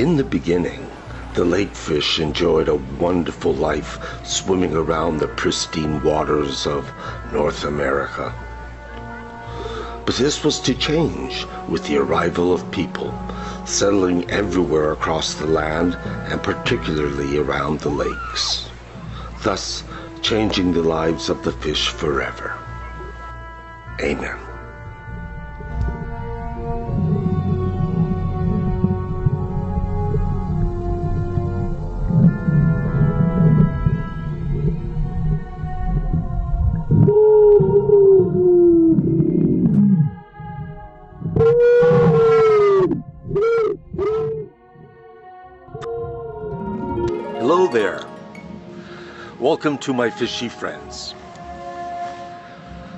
In the beginning, the lake fish enjoyed a wonderful life swimming around the pristine waters of North America. But this was to change with the arrival of people, settling everywhere across the land and particularly around the lakes, thus changing the lives of the fish forever. Amen. Hello there. Welcome to my Fishy Friends.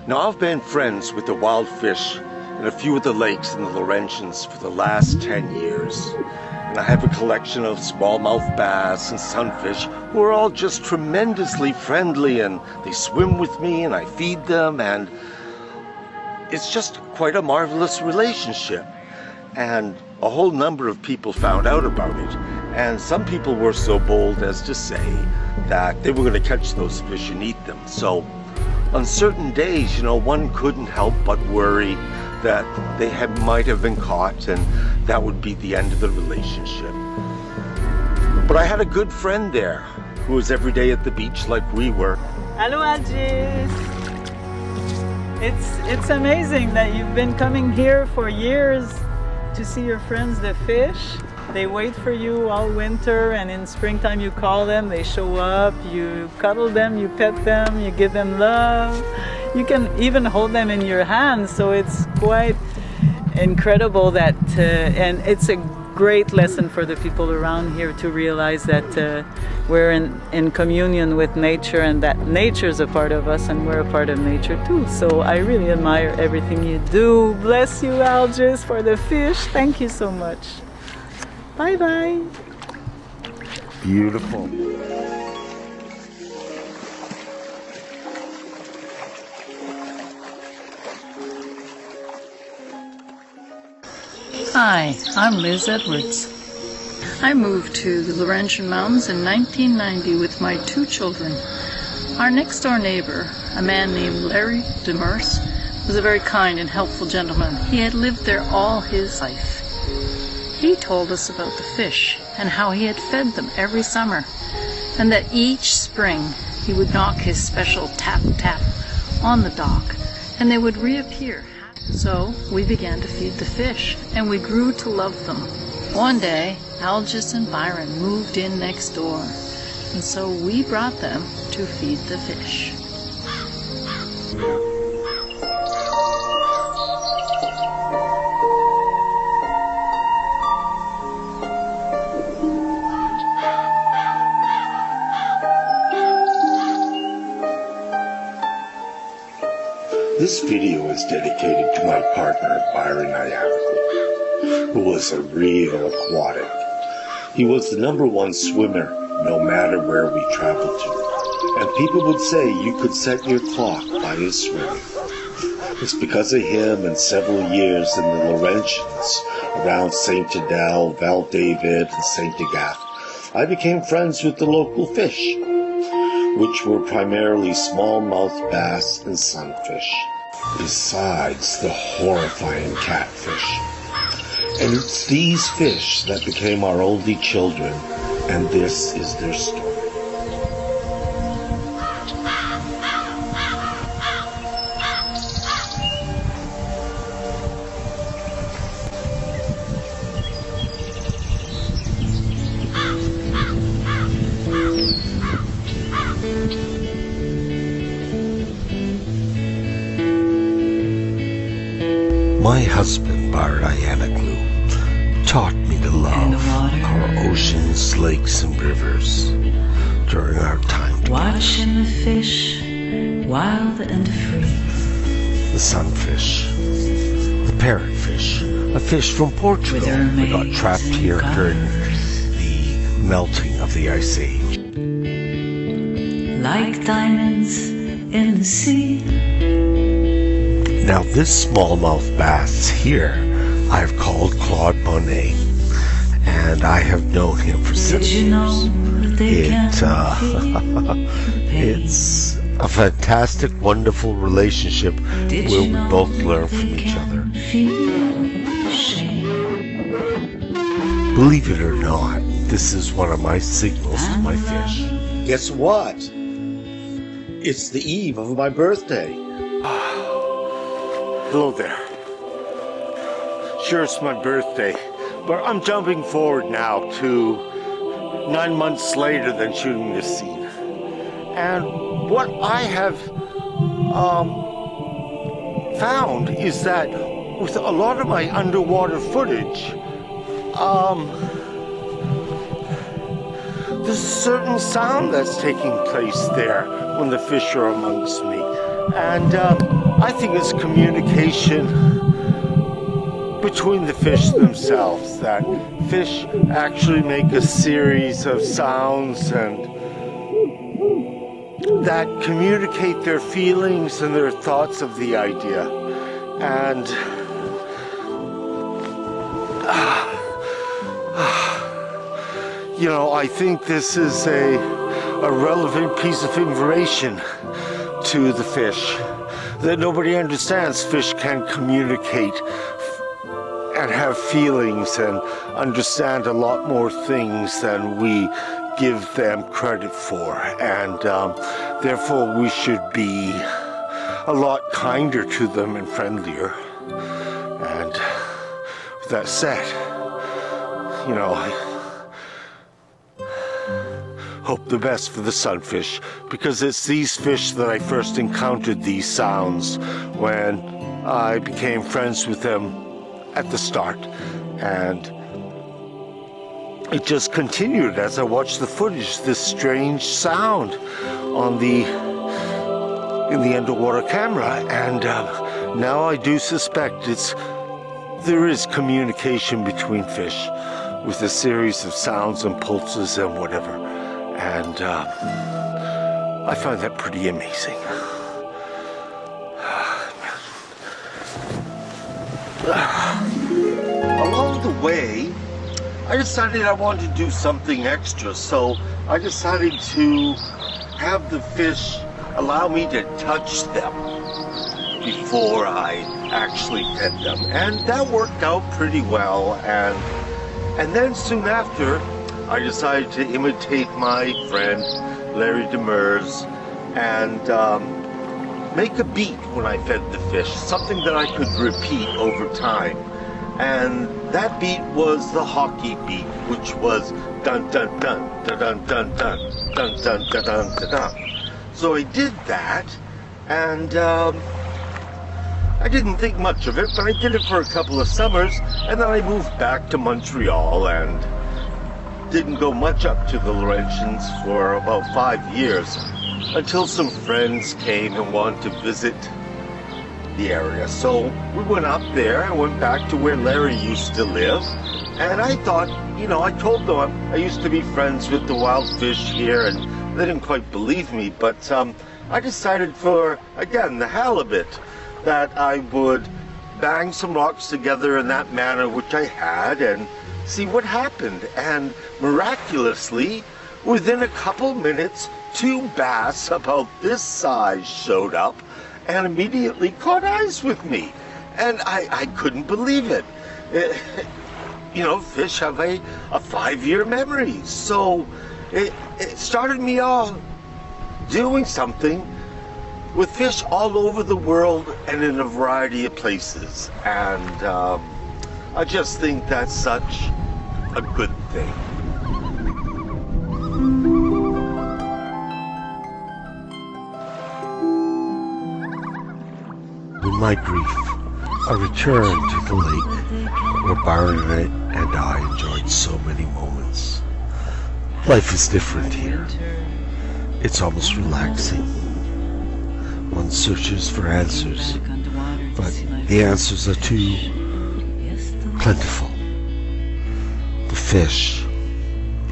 Now, I've been friends with the wild fish in a few of the lakes in the Laurentians for the last 10 years. And I have a collection of smallmouth bass and sunfish who are all just tremendously friendly, and they swim with me and I feed them, and it's just quite a marvelous relationship. And a whole number of people found out about it. And some people were so bold as to say that they were going to catch those fish and eat them. So on certain days, one couldn't help but worry that they might have been caught, and that would be the end of the relationship. But I had a good friend there who was every day at the beach like we were. Hello, Algis. It's amazing that you've been coming here for years to see your friends, the fish. They wait for you all winter, and in springtime you call them, they show up, you cuddle them, you pet them, you give them love. You can even hold them in your hands, so it's quite incredible that, and it's a great lesson for the people around here to realize that we're in communion with nature, and that nature is a part of us and we're a part of nature too. So I really admire everything you do. Bless you, Algis, for the fish. Thank you so much. Bye bye. Beautiful. Hi, I'm Liz Edwards. I moved to the Laurentian Mountains in 1990 with my 2 children. Our next door neighbor, a man named Larry Demers, was a very kind and helpful gentleman. He had lived there all his life. He told us about the fish and how he had fed them every summer, and that each spring he would knock his special tap-tap on the dock and they would reappear. So we began to feed the fish, and we grew to love them. One day, Algis and Byron moved in next door, and so we brought them to feed the fish. This video is dedicated to my partner, Byron Ayanoglu, who was a real aquatic. He was the #1 swimmer no matter where we traveled to, and people would say you could set your clock by his swimming. It's because of him and several years in the Laurentians around St. Adèle, Val David, and St. Agathe, I became friends with the local fish, which were primarily smallmouth bass and sunfish, besides the horrifying catfish. And it's these fish that became our only children, and this is their story. My husband, Byron Ayanoglu, taught me to love our oceans, lakes, and rivers during our time together. Watching the fish, wild and free. The sunfish, the parrotfish, a fish from Portugal that got trapped here during the melting of the Ice Age. Like diamonds in the sea. Now this smallmouth bass here I've called Claude Monet, and I have known him for 7 Did you know years. that they can feel the pain? It's a fantastic, wonderful relationship Did where you we know both that learn they from each can other. feel shame? Believe it or not, this is one of my signals to my fish. Guess what? It's the eve of my birthday. Hello there. Sure, it's my birthday, but I'm jumping forward now to 9 months later than shooting this scene. And what I have found is that with a lot of my underwater footage, there's a certain sound that's taking place there when the fish are amongst me. And I think it's communication between the fish themselves, that fish actually make a series of sounds and that communicate their feelings and their thoughts of the idea. And you know, I think this is a relevant piece of information to the fish that nobody understands. Fish can communicate and have feelings and understand a lot more things than we give them credit for, and therefore we should be a lot kinder to them and friendlier. And with that said, you know, I hope the best for the sunfish, because it's these fish that I first encountered these sounds when I became friends with them at the start, and it just continued as I watched the footage, this strange sound in the underwater camera, and now I do suspect there is communication between fish with a series of sounds and pulses and whatever, and I find that pretty amazing. Along the way, I decided I wanted to do something extra, so I decided to have the fish allow me to touch them before I actually fed them, and that worked out pretty well. And then soon after, I decided to imitate my friend Larry Demers and make a beat when I fed the fish, something that I could repeat over time. And that beat was the hockey beat, which was dun dun dun dun dun dun dun dun dun dun dun dun dun. So I did that, and I didn't think much of it, but I did it for a couple of summers, and then I moved back to Montreal and didn't go much up to the Laurentians for about 5 years, until some friends came and wanted to visit the area. So we went up there and went back to where Larry used to live, and I thought, you know, I told them I used to be friends with the wild fish here, and they didn't quite believe me, but I decided for, again, the halibut, that I would bang some rocks together in that manner which I had and see what happened. And miraculously, within a couple minutes, 2 bass about this size showed up and immediately caught eyes with me. And I couldn't believe it. You know, fish have a 5-year memory. So it started me off doing something with fish all over the world and in a variety of places. And I just think that's such a good thing. In my grief, I returned to the lake where Byron and I enjoyed so many moments. Life is different here. It's almost relaxing. One searches for answers, but the answers are too plentiful. The fish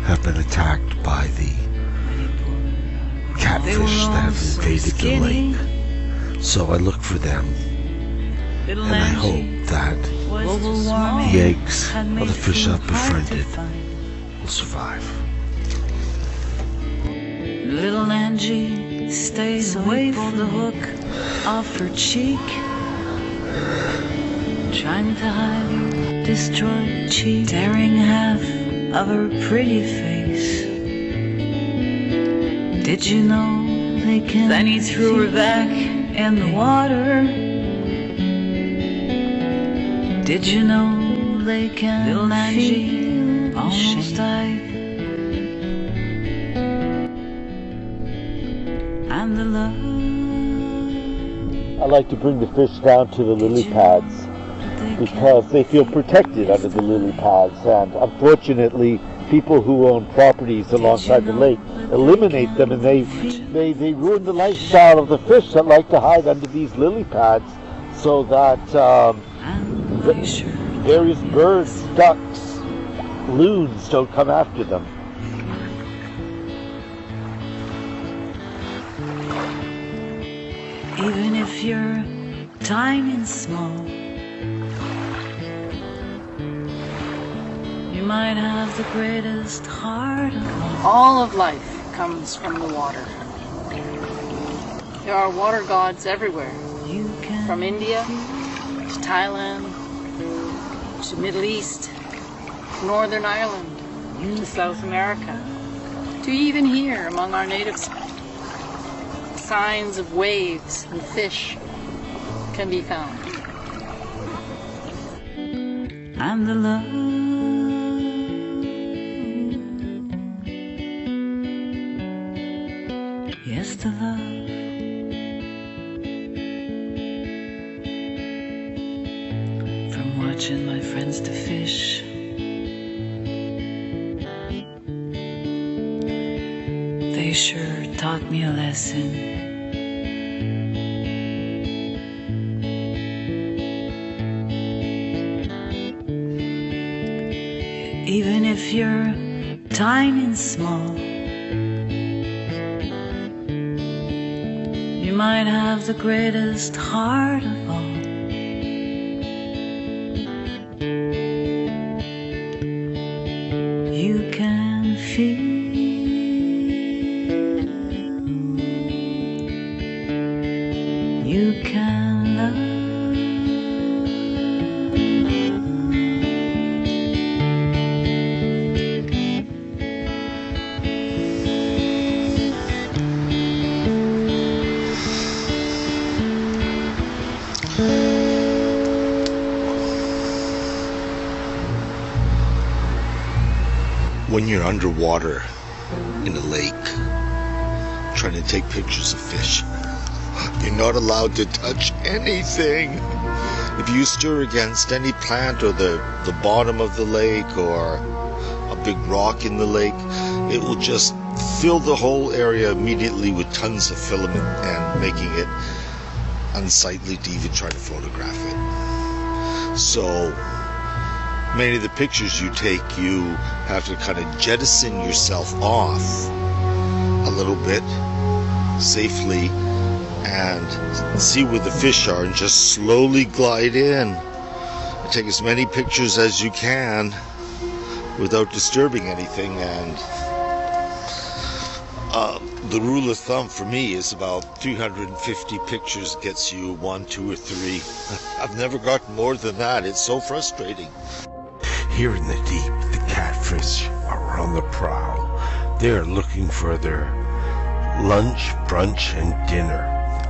have been attacked by the catfish that have invaded the lake. So I look for them, and I hope that global warming. The eggs of the fish I've befriended will survive. Little Angie stays away from the hook off her cheek, trying to hide her destroyed cheek, tearing half of her pretty face. Did you know they can? Then he threw her back in the water. Did you know they can? Little Angie almost died. And the love. I like to bring the fish down to the lily pads because they feel protected under the lily pads, and unfortunately people who own properties alongside the lake eliminate them, and they ruin the lifestyle of the fish that like to hide under these lily pads, so that various birds, ducks, loons don't come after them. Even if you're tiny and small, you might have the greatest heart of all of life comes from the water. There are water gods everywhere, from India to Thailand to Middle East, Northern Ireland to South America, to even here among our natives. Signs of waves and fish can be found. And the love. Yes, the love. From watching my friends to fish, they sure taught me a lesson. Even if you're tiny and small, you might have the greatest heart of all. You can feel, you can love. When you're underwater in a lake trying to take pictures of fish, you're not allowed to touch anything. If you stir against any plant or the bottom of the lake or a big rock in the lake, it will just fill the whole area immediately with tons of filament and making it unsightly to even try to photograph it. So many of the pictures you take, you have to kind of jettison yourself off a little bit safely and see where the fish are and just slowly glide in. Take as many pictures as you can without disturbing anything, and the rule of thumb for me is about 350 pictures gets you 1, 2, or 3. I've never gotten more than that. It's so frustrating. Here in the deep, the catfish are on the prowl. They are looking for their lunch, brunch, and dinner.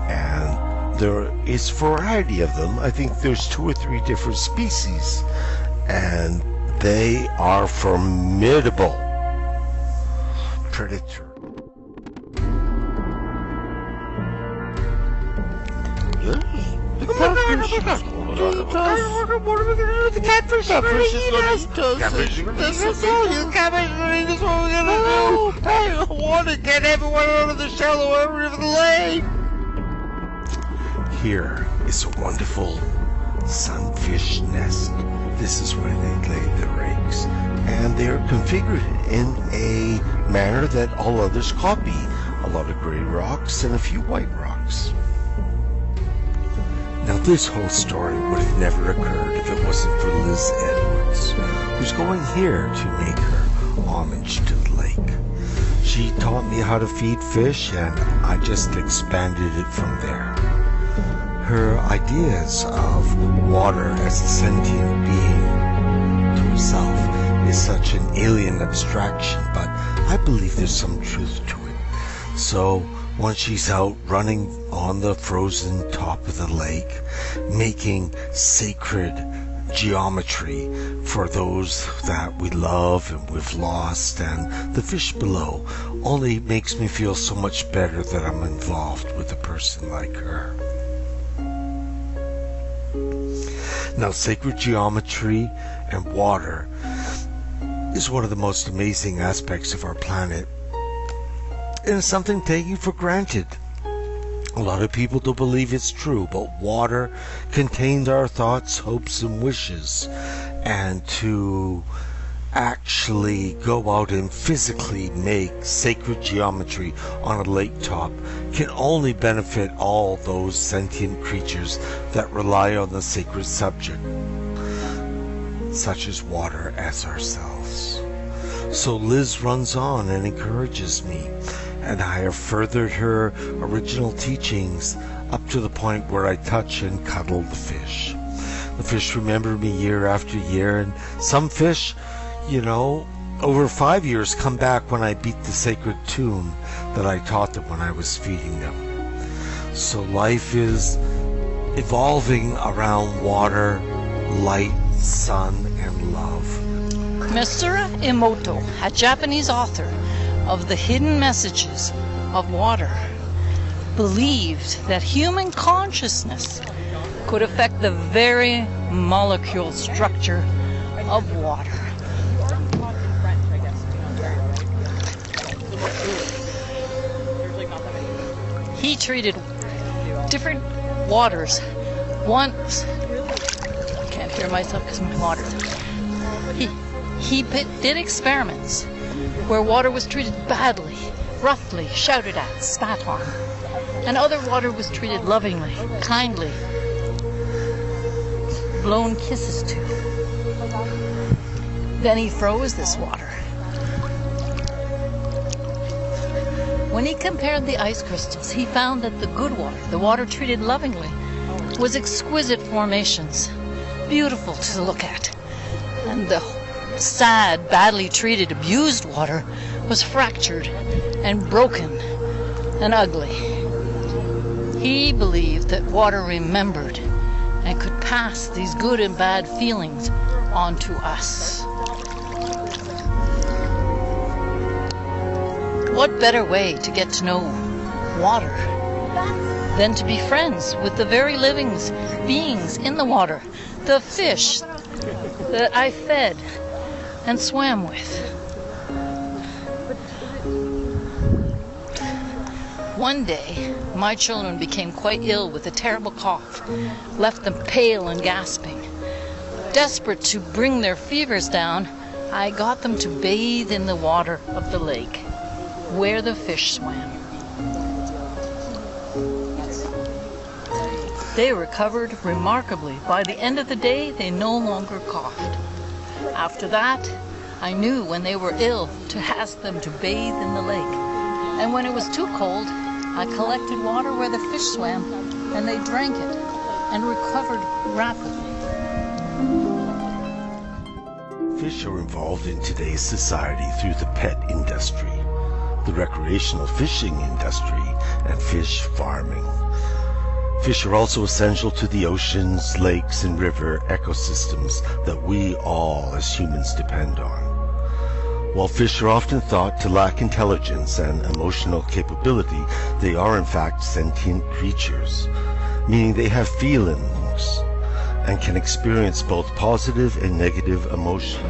And there is a variety of them. I think there's 2 or 3 different species. And they are formidable predators. The catfish are going to eat us. This is all you catfish are eating us. What we're going to do? I want to get everyone out of the shallow area of the lake. Here is a wonderful sunfish nest. This is where they lay their eggs, and they are configured in a manner that all others copy. A lot of gray rocks and a few white rocks. Now this whole story would have never occurred if it wasn't for Liz Edwards, who's going here to make her homage to the lake. She taught me how to feed fish, and I just expanded it from there. Her ideas of water as a sentient being to herself is such an alien abstraction, but I believe there's some truth to it. So once she's out running on the frozen top of the lake, making sacred geometry for those that we love and we've lost, and the fish below, only makes me feel so much better that I'm involved with a person like her. Now, sacred geometry and water is one of the most amazing aspects of our planet, and it's something taken for granted. A lot of people don't believe it's true, but water contains our thoughts, hopes, and wishes. And to actually go out and physically make sacred geometry on a lake top can only benefit all those sentient creatures that rely on the sacred subject, such as water, as ourselves. So Liz runs on and encourages me, and I have furthered her original teachings up to the point where I touch and cuddle the fish. The fish remember me year after year, and some fish, over 5 years come back when I beat the sacred tune that I taught them when I was feeding them. So life is evolving around water, light, sun, and love. Masaru Emoto, a Japanese author of The Hidden Messages of Water, believed that human consciousness could affect the very molecule structure of water. He treated different waters once. I can't hear myself because my water. He did experiments where water was treated badly, roughly, shouted at, spat on, and other water was treated lovingly, kindly, blown kisses to. Then he froze this water. When he compared the ice crystals, he found that the good water, the water treated lovingly, was exquisite formations, beautiful to look at, and the sad, badly treated, abused water was fractured and broken and ugly. He believed that water remembered and could pass these good and bad feelings on to us. What better way to get to know water than to be friends with the very living beings in the water, the fish that I fed and swam with. One day, my children became quite ill with a terrible cough, left them pale and gasping. Desperate to bring their fevers down, I got them to bathe in the water of the lake, where the fish swam. They recovered remarkably. By the end of the day, they no longer coughed. After that, I knew when they were ill to ask them to bathe in the lake. And when it was too cold, I collected water where the fish swam, and they drank it and recovered rapidly. Fish are involved in today's society through the pet industry, the recreational fishing industry, and fish farming. Fish are also essential to the oceans, lakes, and river ecosystems that we all as humans depend on. While fish are often thought to lack intelligence and emotional capability, they are in fact sentient creatures, meaning they have feelings and can experience both positive and negative emotion.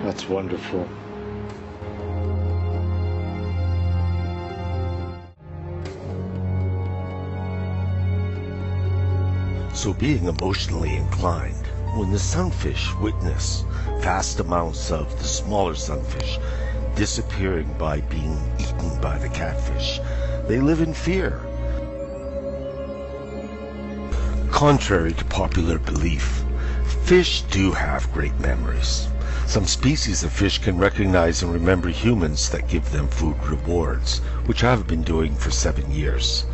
That's wonderful. So being emotionally inclined, when the sunfish witness vast amounts of the smaller sunfish disappearing by being eaten by the catfish, they live in fear. Contrary to popular belief, fish do have great memories. Some species of fish can recognize and remember humans that give them food rewards, which I've been doing for 7 years.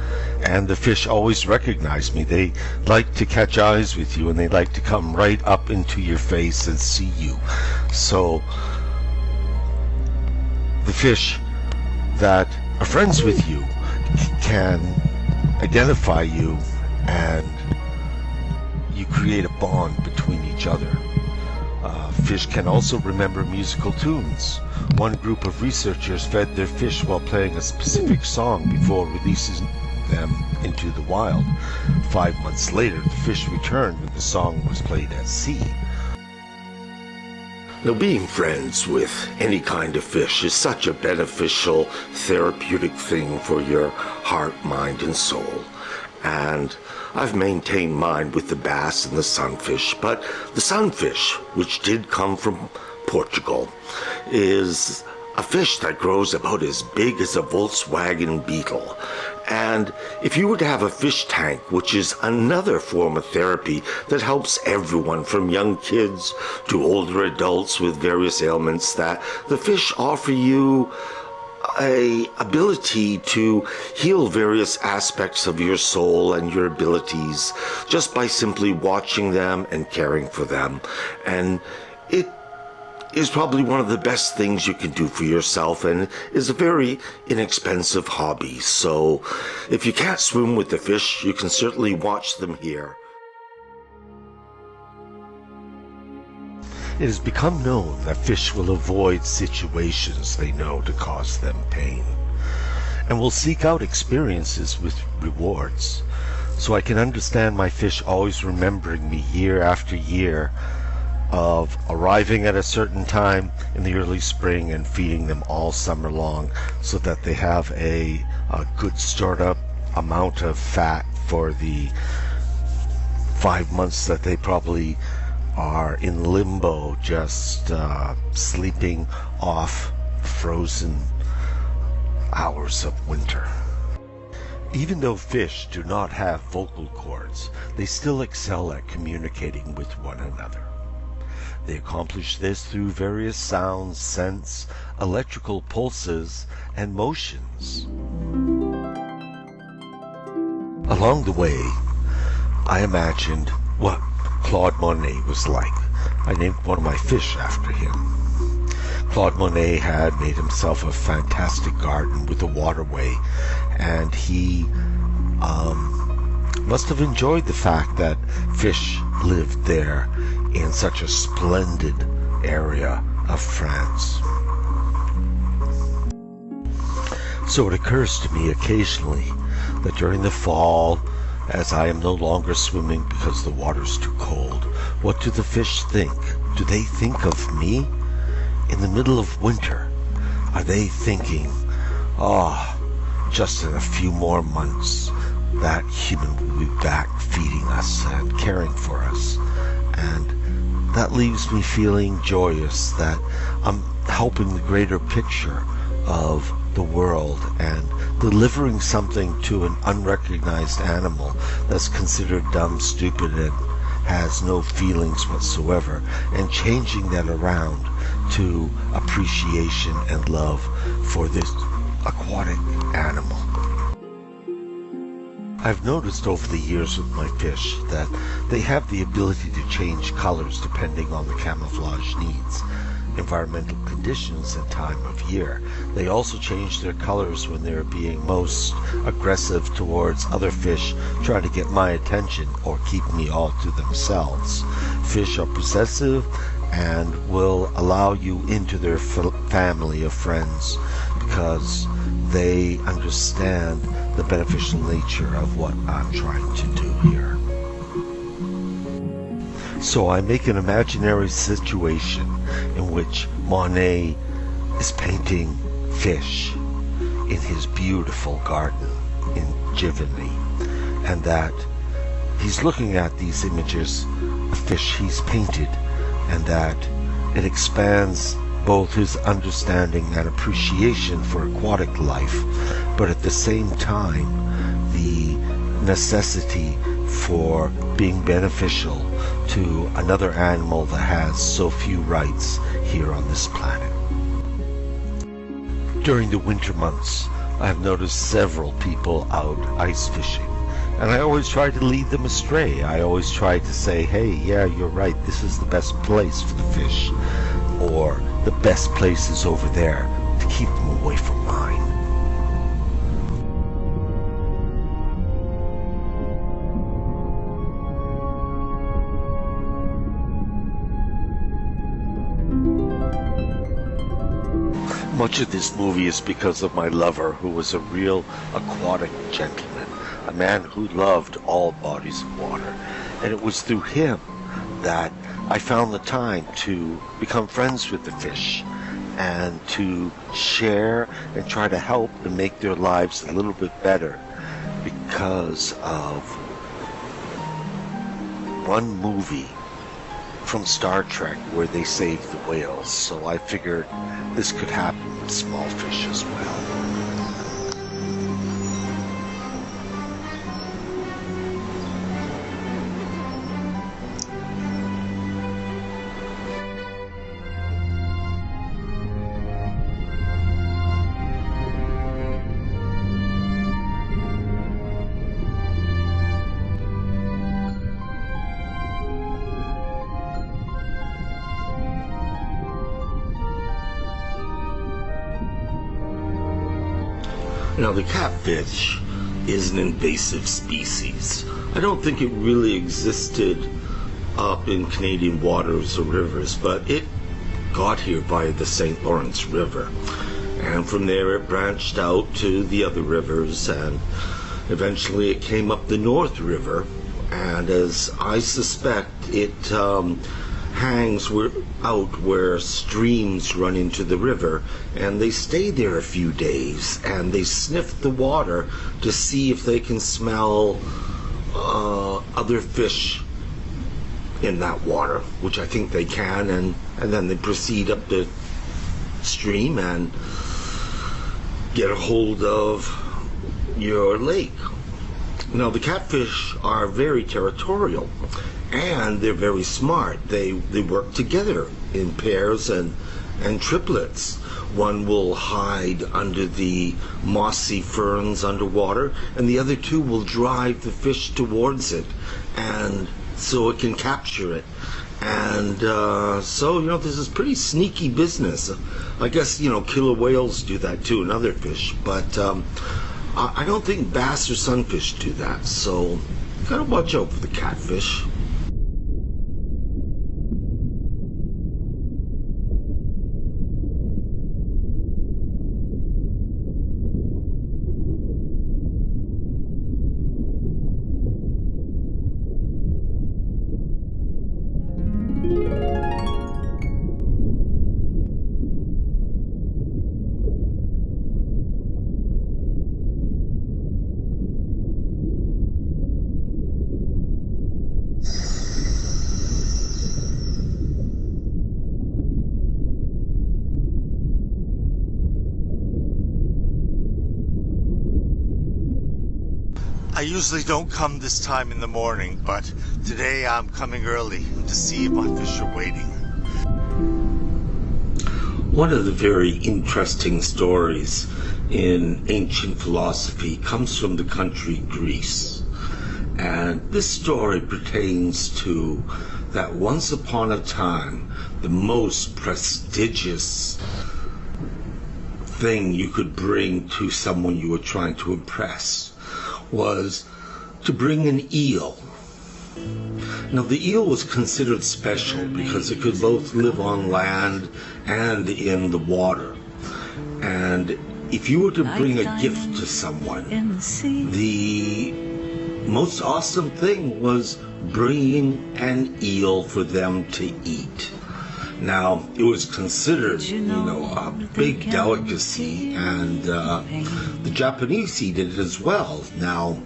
And the fish always recognize me. They like to catch eyes with you, and they like to come right up into your face and see you. So the fish that are friends with you can identify you, and you create a bond between each other. Fish can also remember musical tunes. One group of researchers fed their fish while playing a specific song before releasing them into the wild. 5 months later, the fish returned when the song was played at sea. Now, being friends with any kind of fish is such a beneficial, therapeutic thing for your heart, mind, and soul. And I've maintained mine with the bass and the sunfish, but the sunfish, which did come from Portugal, is a fish that grows about as big as a Volkswagen Beetle. And if you were to have a fish tank, which is another form of therapy that helps everyone from young kids to older adults with various ailments, that the fish offer you a ability to heal various aspects of your soul and your abilities just by simply watching them and caring for them. And it is probably one of the best things you can do for yourself, and is a very inexpensive hobby. So if you can't swim with the fish, you can certainly watch them here. It has become known that fish will avoid situations they know to cause them pain, and will seek out experiences with rewards. So I can understand my fish always remembering me year after year of arriving at a certain time in the early spring and feeding them all summer long, so that they have a good stored up amount of fat for the 5 months that they probably are in limbo, just sleeping off frozen hours of winter. Even though fish do not have vocal cords, they still excel at communicating with one another. They accomplish this through various sounds, scents, electrical pulses, and motions. Along the way, I imagined what Claude Monet was like. I named one of my fish after him. Claude Monet had made himself a fantastic garden with a waterway, and he must have enjoyed the fact that fish lived there in such a splendid area of France. So it occurs to me occasionally that during the fall, as I am no longer swimming because the water's too cold, what do the fish think? Do they think of me? In the middle of winter, are they thinking, just in a few more months, that human will be back feeding us and caring for us? And that leaves me feeling joyous that I'm helping the greater picture of the world and delivering something to an unrecognized animal that's considered dumb, stupid, and has no feelings whatsoever, and changing that around to appreciation and love for this aquatic animal. I've noticed over the years with my fish that they have the ability to change colors depending on the camouflage needs, environmental conditions, and time of year. They also change their colors when they're being most aggressive towards other fish, trying to get my attention or keep me all to themselves. Fish are possessive and will allow you into their family of friends because they understand the beneficial nature of what I'm trying to do here. So I make an imaginary situation in which Monet is painting fish in his beautiful garden in Giverny, and that he's looking at these images of fish he's painted, and that it expands both his understanding and appreciation for aquatic life, but at the same time the necessity for being beneficial to another animal that has so few rights here on this planet. During the winter months, I have noticed several people out ice fishing, and I always try to lead them astray. I always try to say, hey, yeah, you're right, this is the best place for the fish, or the best place is over there, to keep them away from mine. Much of this movie is because of my lover, who was a real aquatic gentleman, a man who loved all bodies of water. And it was through him that I found the time to become friends with the fish and to share and try to help and make their lives a little bit better because of one movie from Star Trek where they saved the whales. So I figured this could happen with small fish as well. Now, the catfish is an invasive species. I don't think it really existed up in Canadian waters or rivers, but it got here via the St. Lawrence River. And from there it branched out to the other rivers, and eventually it came up the North River. And as I suspect, it hangs out where streams run into the river, and they stay there a few days and they sniff the water to see if they can smell other fish in that water, which I think they can, and then they proceed up the stream and get a hold of your lake. Now, the catfish are very territorial, and they're very smart. They work together in pairs and triplets. One will hide under the mossy ferns underwater, and the other two will drive the fish towards it, and so it can capture it. And so, this is pretty sneaky business. I guess, killer whales do that too, and other fish, but I don't think bass or sunfish do that, so you gotta watch out for the catfish. I usually don't come this time in the morning, but today I'm coming early to see if my fish are waiting. One of the very interesting stories in ancient philosophy comes from the country Greece. And this story pertains to that once upon a time, the most prestigious thing you could bring to someone you were trying to impress was to bring an eel. Now, the eel was considered special because it could both live on land and in the water. And if you were to bring a gift to someone, the most awesome thing was bringing an eel for them to eat. Now, it was considered, a big delicacy, and the Japanese eat it as well. Now,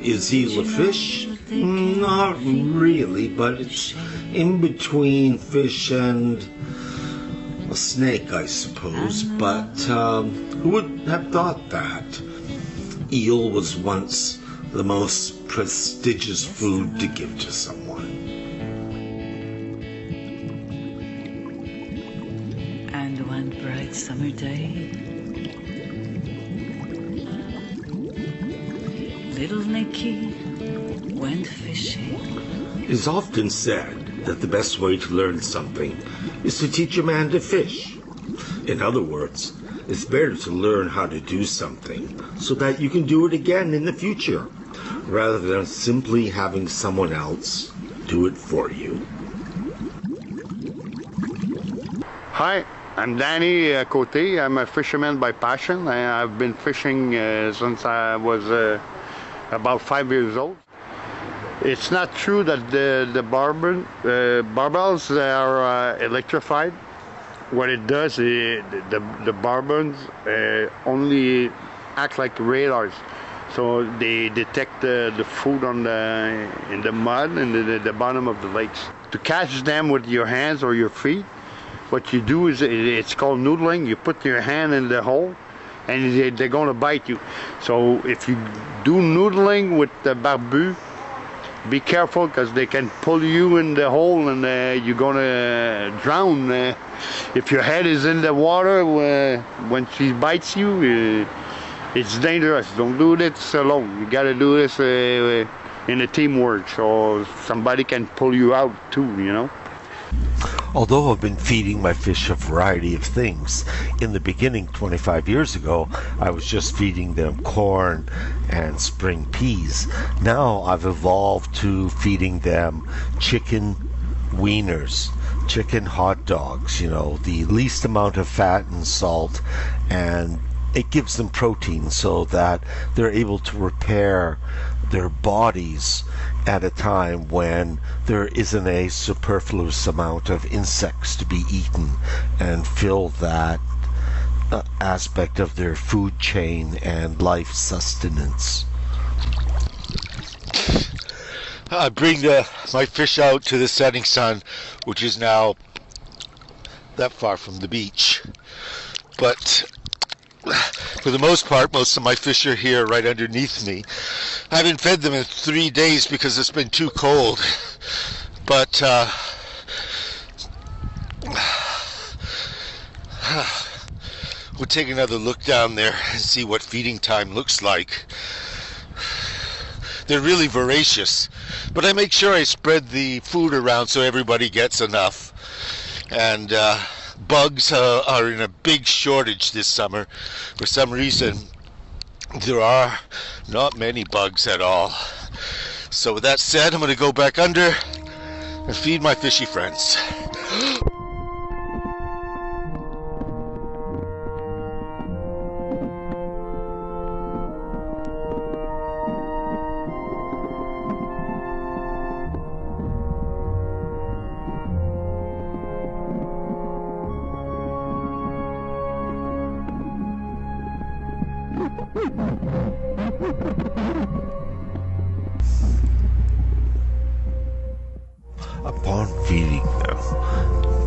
is eel a fish? Not really, but it's in between fish and a snake, I suppose. But who would have thought that? Eel was once the most prestigious food to give to someone. And one bright summer day, little Nicky went fishing. It is often said that the best way to learn something is to teach a man to fish. In other words, it's better to learn how to do something so that you can do it again in the future, rather than simply having someone else do it for you. Hi, I'm Danny Cote. I'm a fisherman by passion. I've been fishing since I was about 5 years old. It's not true that the barbels are electrified. What it does is the barbels only act like radars. So they detect the food in the mud and the bottom of the lakes. To catch them with your hands or your feet, what you do is, it's called noodling. You put your hand in the hole and they're going to bite you. So if you do noodling with the barbu, be careful, because they can pull you in the hole and you're going to drown. If your head is in the water when she bites you, it's dangerous. Don't do this alone. You got to do this in a teamwork, so somebody can pull you out too, you know. Although I've been feeding my fish a variety of things, in the beginning 25 years ago, I was just feeding them corn and spring peas. Now I've evolved to feeding them chicken wieners, chicken hot dogs, you know, the least amount of fat and salt, and it gives them protein so that they're able to repair their bodies at a time when there isn't a superfluous amount of insects to be eaten, and fill that aspect of their food chain and life sustenance. I bring my fish out to the setting sun, which is now that far from the beach. But for the most part, most of my fish are here right underneath me. I haven't fed them in 3 days because it's been too cold. But we'll take another look down there and see what feeding time looks like. They're really voracious, but I make sure I spread the food around so everybody gets enough. And bugs are in a big shortage this summer. For some reason, there are not many bugs at all. So with that said, I'm going to go back under and feed my fishy friends. Upon feeding them,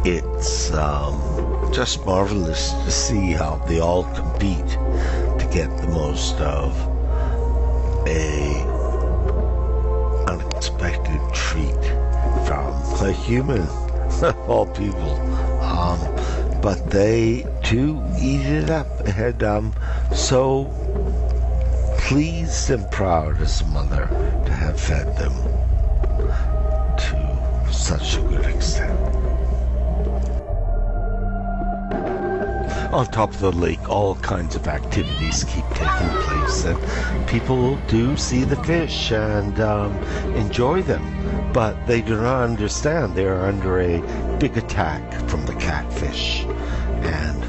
it's just marvelous to see how they all compete to get the most of a unexpected treat from a human, of all people. But they too eat it up, and I'm so pleased and proud as a mother to have fed them to such a good extent. On top of the lake, all kinds of activities keep taking place, and people do see the fish and enjoy them, but they do not understand they are under a big attack from the catfish. And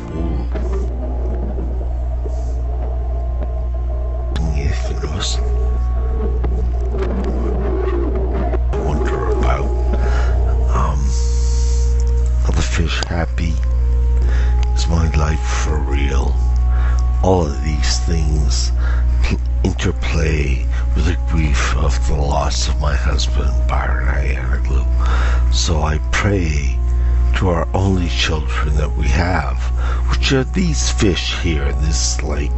if you must wonder about are the fish happy? Is my life for real? All of these things interplay with the grief of the loss of my husband, Byron Ayanoglu. So I pray to our only children that we have, which are these fish here in this lake,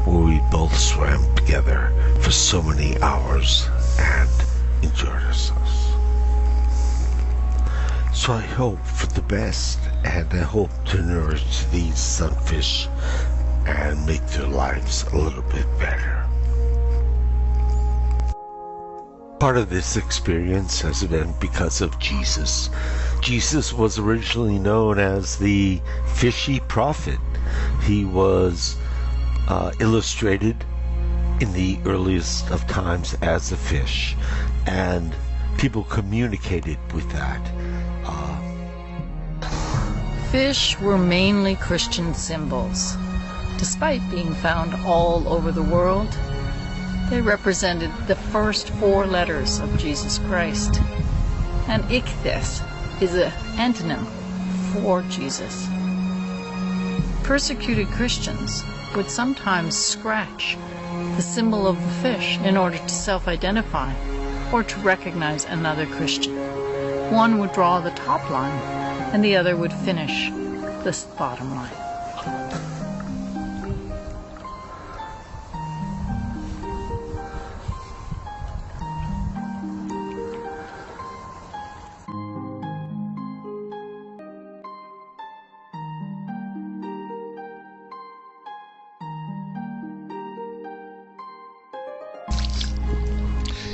where we both swam together for so many hours and enjoyed ourselves. So I hope for the best, and I hope to nourish these sunfish and make their lives a little bit better. Part of this experience has been because of Jesus. Jesus was originally known as the Fishy Prophet. He was illustrated in the earliest of times as a fish, and people communicated with that. Fish were mainly Christian symbols. Despite being found all over the world, they represented the first 4 letters of Jesus Christ. And ichthys is an antonym for Jesus. Persecuted Christians would sometimes scratch the symbol of the fish in order to self-identify or to recognize another Christian. One would draw the top line and the other would finish this bottom line.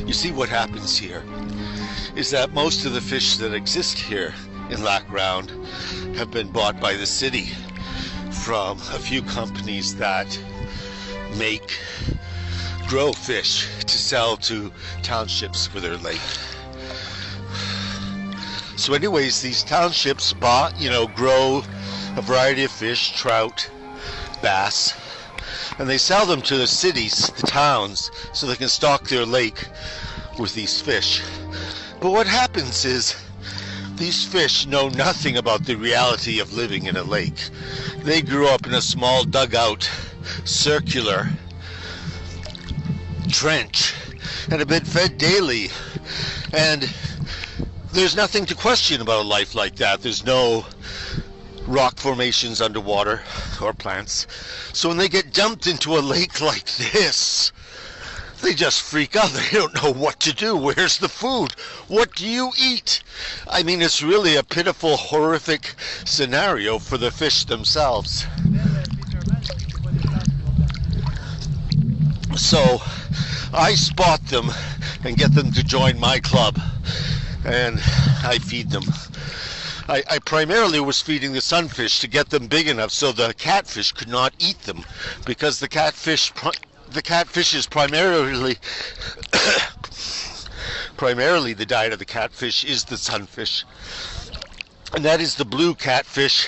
You see, what happens here is that most of the fish that exist here in Lac Round have been bought by the city from a few companies that grow fish to sell to townships for their lake. So anyways, these townships grow a variety of fish, trout, bass, and they sell them to the cities, the towns, so they can stock their lake with these fish. But what happens is these fish know nothing about the reality of living in a lake. They grew up in a small dugout, circular trench, and have been fed daily. And there's nothing to question about a life like that. There's no rock formations underwater or plants. So when they get dumped into a lake like this, they just freak out. They don't know what to do. Where's the food? What do you eat? I mean, it's really a pitiful, horrific scenario for the fish themselves. So I spot them and get them to join my club, and I feed them. I primarily was feeding the sunfish to get them big enough so the catfish could not eat them, because the catfish is primarily the diet of the catfish is the sunfish, and that is the blue catfish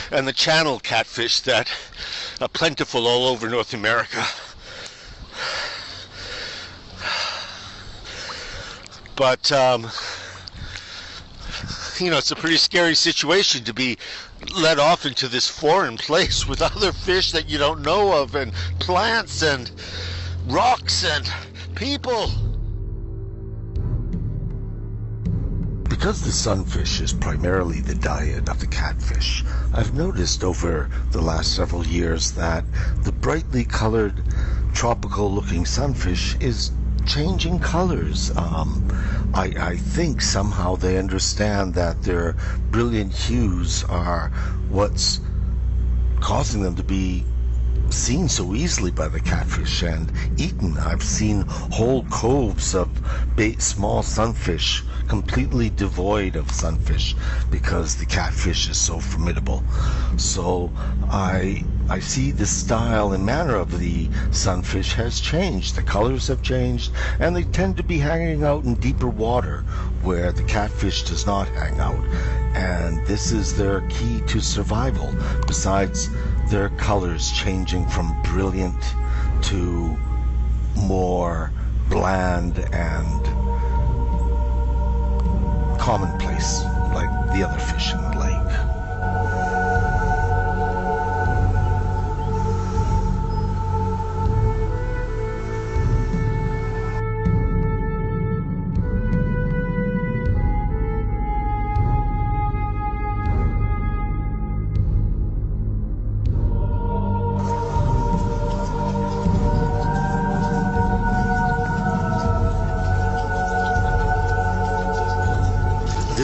and the channel catfish that are plentiful all over North America. But it's a pretty scary situation to be let off into this foreign place with other fish that you don't know of, and plants and rocks and people. Because the sunfish is primarily the diet of the catfish, I've noticed over the last several years that the brightly colored, tropical-looking sunfish is changing colors. I think somehow they understand that their brilliant hues are what's causing them to be seen so easily by the catfish and eaten. I've seen whole coves of small sunfish completely devoid of sunfish because the catfish is so formidable. So I see the style and manner of the sunfish has changed. The colors have changed, and they tend to be hanging out in deeper water where the catfish does not hang out. And this is their key to survival, besides their colors changing from brilliant to more bland and commonplace, like the other fish in the lake.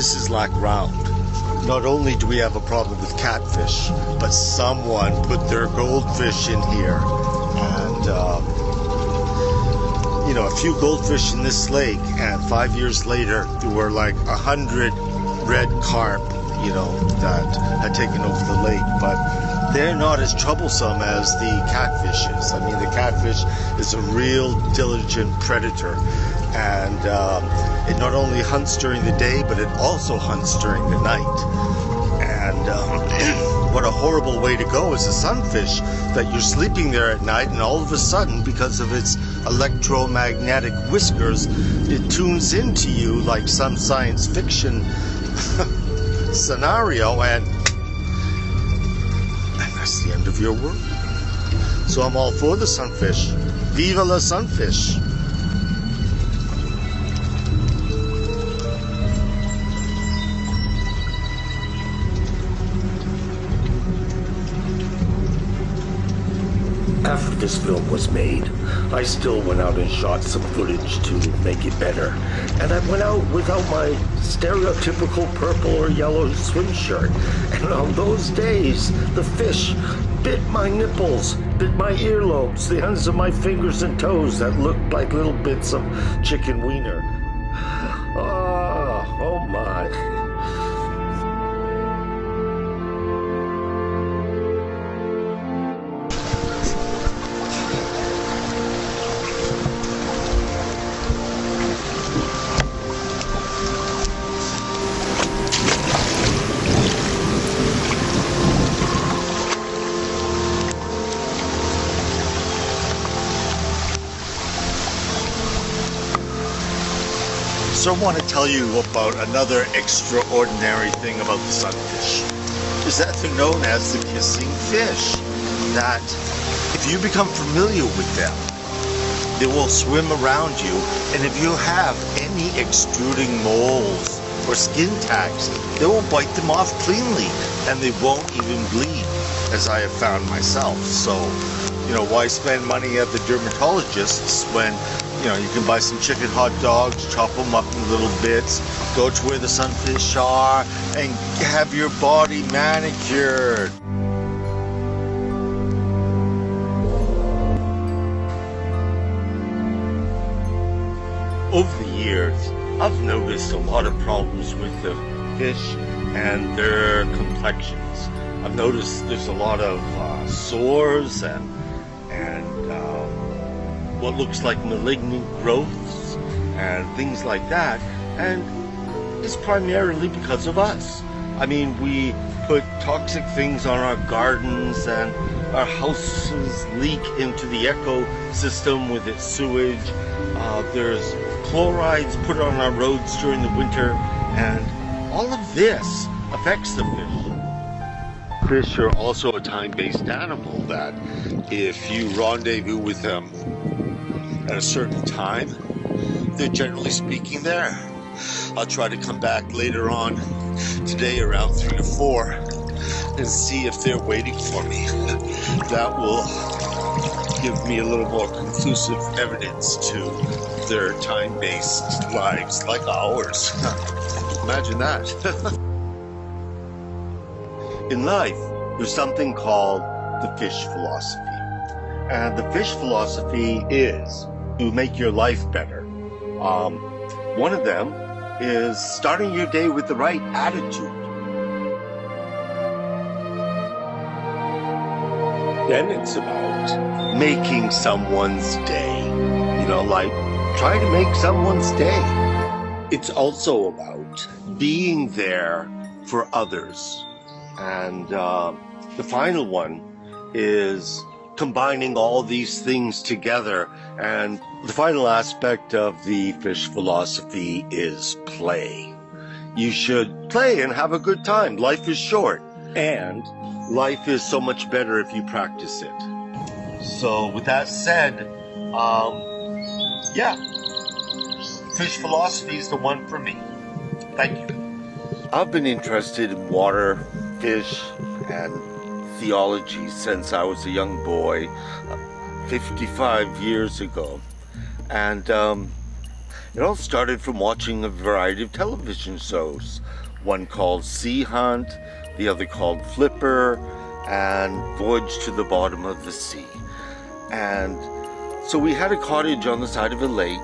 this is Lac Round. Not only do we have a problem with catfish, but someone put their goldfish in here. And, a few goldfish in this lake, and 5 years later, there were like 100 red carp, that had taken over the lake. But they're not as troublesome as the catfish is. I mean, the catfish is a real diligent predator. And it not only hunts during the day, but it also hunts during the night. And what a horrible way to go as a sunfish, that you're sleeping there at night and all of a sudden, because of its electromagnetic whiskers, it tunes into you like some science fiction scenario, and that's the end of your world. So I'm all for the sunfish. Viva la sunfish! After this film was made, I still went out and shot some footage to make it better. And I went out without my stereotypical purple or yellow swim shirt. And on those days, the fish bit my nipples, bit my earlobes, the ends of my fingers and toes that looked like little bits of chicken wiener. Oh my. So I want to tell you about another extraordinary thing about the sunfish, is that they're known as the kissing fish. That if you become familiar with them, they will swim around you, and if you have any extruding moles or skin tags, they will bite them off cleanly, and they won't even bleed, as I have found myself. So, why spend money at the dermatologists when you can buy some chicken hot dogs, chop them up in little bits, go to where the sunfish are, and have your body manicured. Over the years, I've noticed a lot of problems with the fish and their complexions. I've noticed there's a lot of sores and what looks like malignant growths and things like that, and it's primarily because of us. I mean, we put toxic things on our gardens, and our houses leak into the ecosystem with its sewage. There's chlorides put on our roads during the winter, and all of this affects the fish. Fish are also a time-based animal that if you rendezvous with them at a certain time, they're generally speaking there. I'll try to come back later on today around 3 to 4 and see if they're waiting for me. That will give me a little more conclusive evidence to their time-based lives like ours. Imagine that. In life, there's something called the fish philosophy. And the fish philosophy is to make your life better. One of them is starting your day with the right attitude. Then it's about making someone's day. Like trying to make someone's day. It's also about being there for others. And the final one is combining all these things together. And the final aspect of the fish philosophy is play. You should play and have a good time. Life is short, and life is so much better if you practice it. So with that said, fish philosophy is the one for me. Thank you. I've been interested in water, fish, and theology since I was a young boy 55 years ago, and It all started from watching a variety of television shows, one called Sea Hunt, the other called Flipper, and Voyage to the Bottom of the Sea. And so we had a cottage on the side of a lake,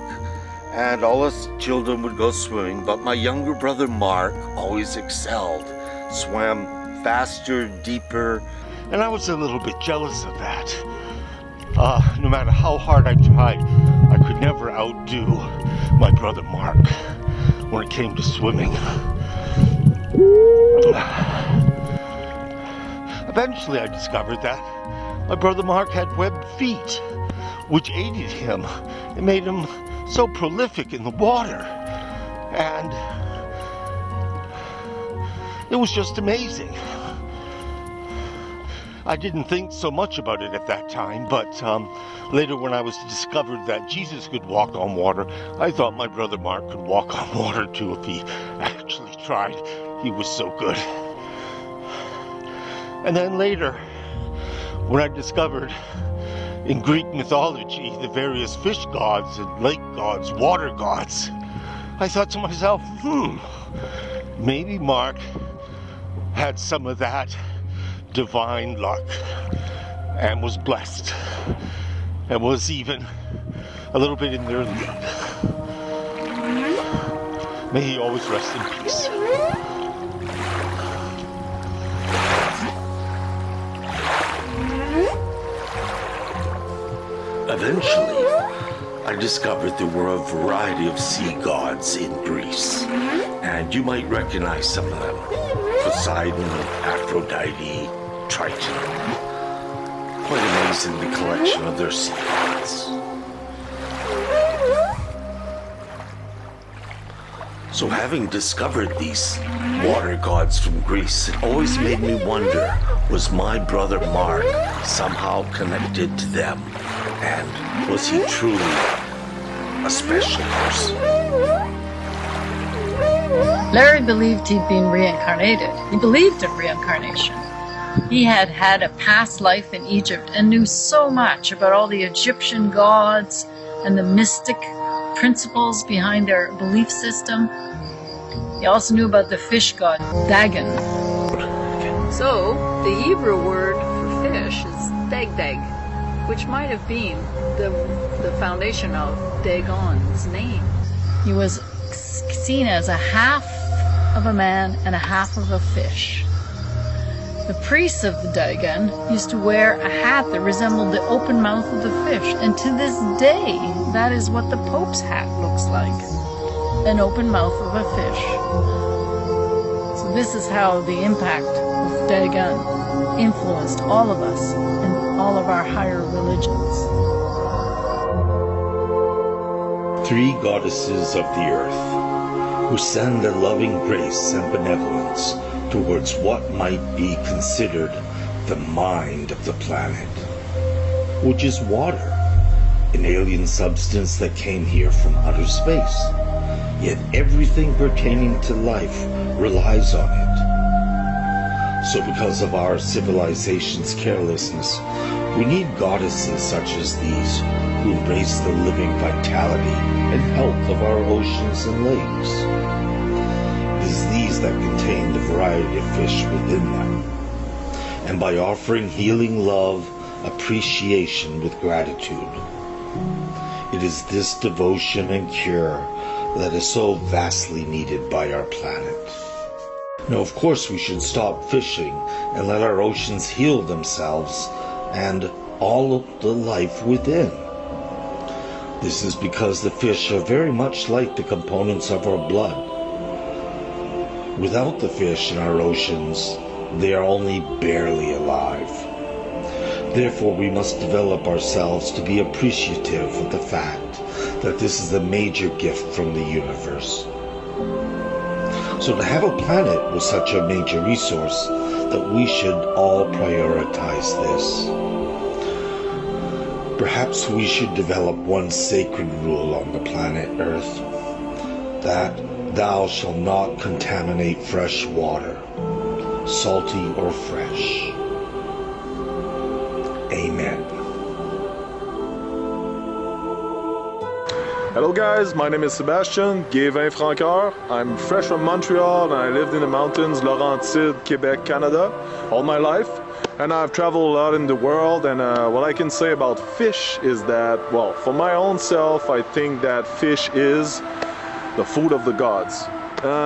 and all us children would go swimming, but my younger brother Mark always excelled, swam faster, deeper, and I was a little bit jealous of that. No matter how hard I tried, I could never outdo my brother Mark when it came to swimming. Eventually I discovered that my brother Mark had webbed feet, which aided him. It made him so prolific in the water. And it was just amazing. I didn't think so much about it at that time, but later when I was discovered that Jesus could walk on water, I thought my brother Mark could walk on water too if he actually tried. He was so good. And then later, when I discovered in Greek mythology the various fish gods and lake gods, water gods, I thought to myself, maybe Mark had some of that divine luck and was blessed and was even a little bit in their league. May he always rest in peace. Eventually, I discovered there were a variety of sea gods in Greece, and you might recognize some of them. Poseidon, Aphrodite, Triton. Quite amazing, the collection of their sea gods. So having discovered these water gods from Greece, it always made me wonder, was my brother Mark somehow connected to them? And was he truly a special person? Larry believed he'd been reincarnated. He believed in reincarnation. He had had a past life in Egypt and knew so much about all the Egyptian gods and the mystic principles behind their belief system. He also knew about the fish god, Dagon. So, the Hebrew word for fish is dag-dag, which might have been the foundation of Dagon's name. He was seen as a half of a man and a half of a fish. The priests of the Dagon used to wear a hat that resembled the open mouth of the fish, and to this day, that is what the Pope's hat looks like, an open mouth of a fish. So this is how the impact of Dagon influenced all of us and all of our higher religions. Three goddesses of the earth, who send their loving grace and benevolence towards what might be considered the mind of the planet, which is water, an alien substance that came here from outer space. Yet everything pertaining to life relies on it. So because of our civilization's carelessness, we need goddesses such as these who embrace the living vitality and health of our oceans and lakes. It is these that contain the variety of fish within them. And by offering healing love, appreciation with gratitude, it is this devotion and cure that is so vastly needed by our planet. Now, of course, we should stop fishing and let our oceans heal themselves and all of the life within. This is because the fish are very much like the components of our blood. Without the fish in our oceans, they are only barely alive. Therefore, we must develop ourselves to be appreciative of the fact that this is a major gift from the universe. So to have a planet with such a major resource, that we should all prioritize this. Perhaps we should develop one sacred rule on the planet Earth, that thou shalt not contaminate fresh water, salty or fresh. Amen. Hello guys, my name is Sebastian, gay 20 francoeur. I'm fresh from Montreal and I lived in the mountains, Laurentides, Quebec, Canada, all my life. And I've traveled a lot in the world, and what I can say about fish is that, well, for my own self, I think that fish is the food of the gods.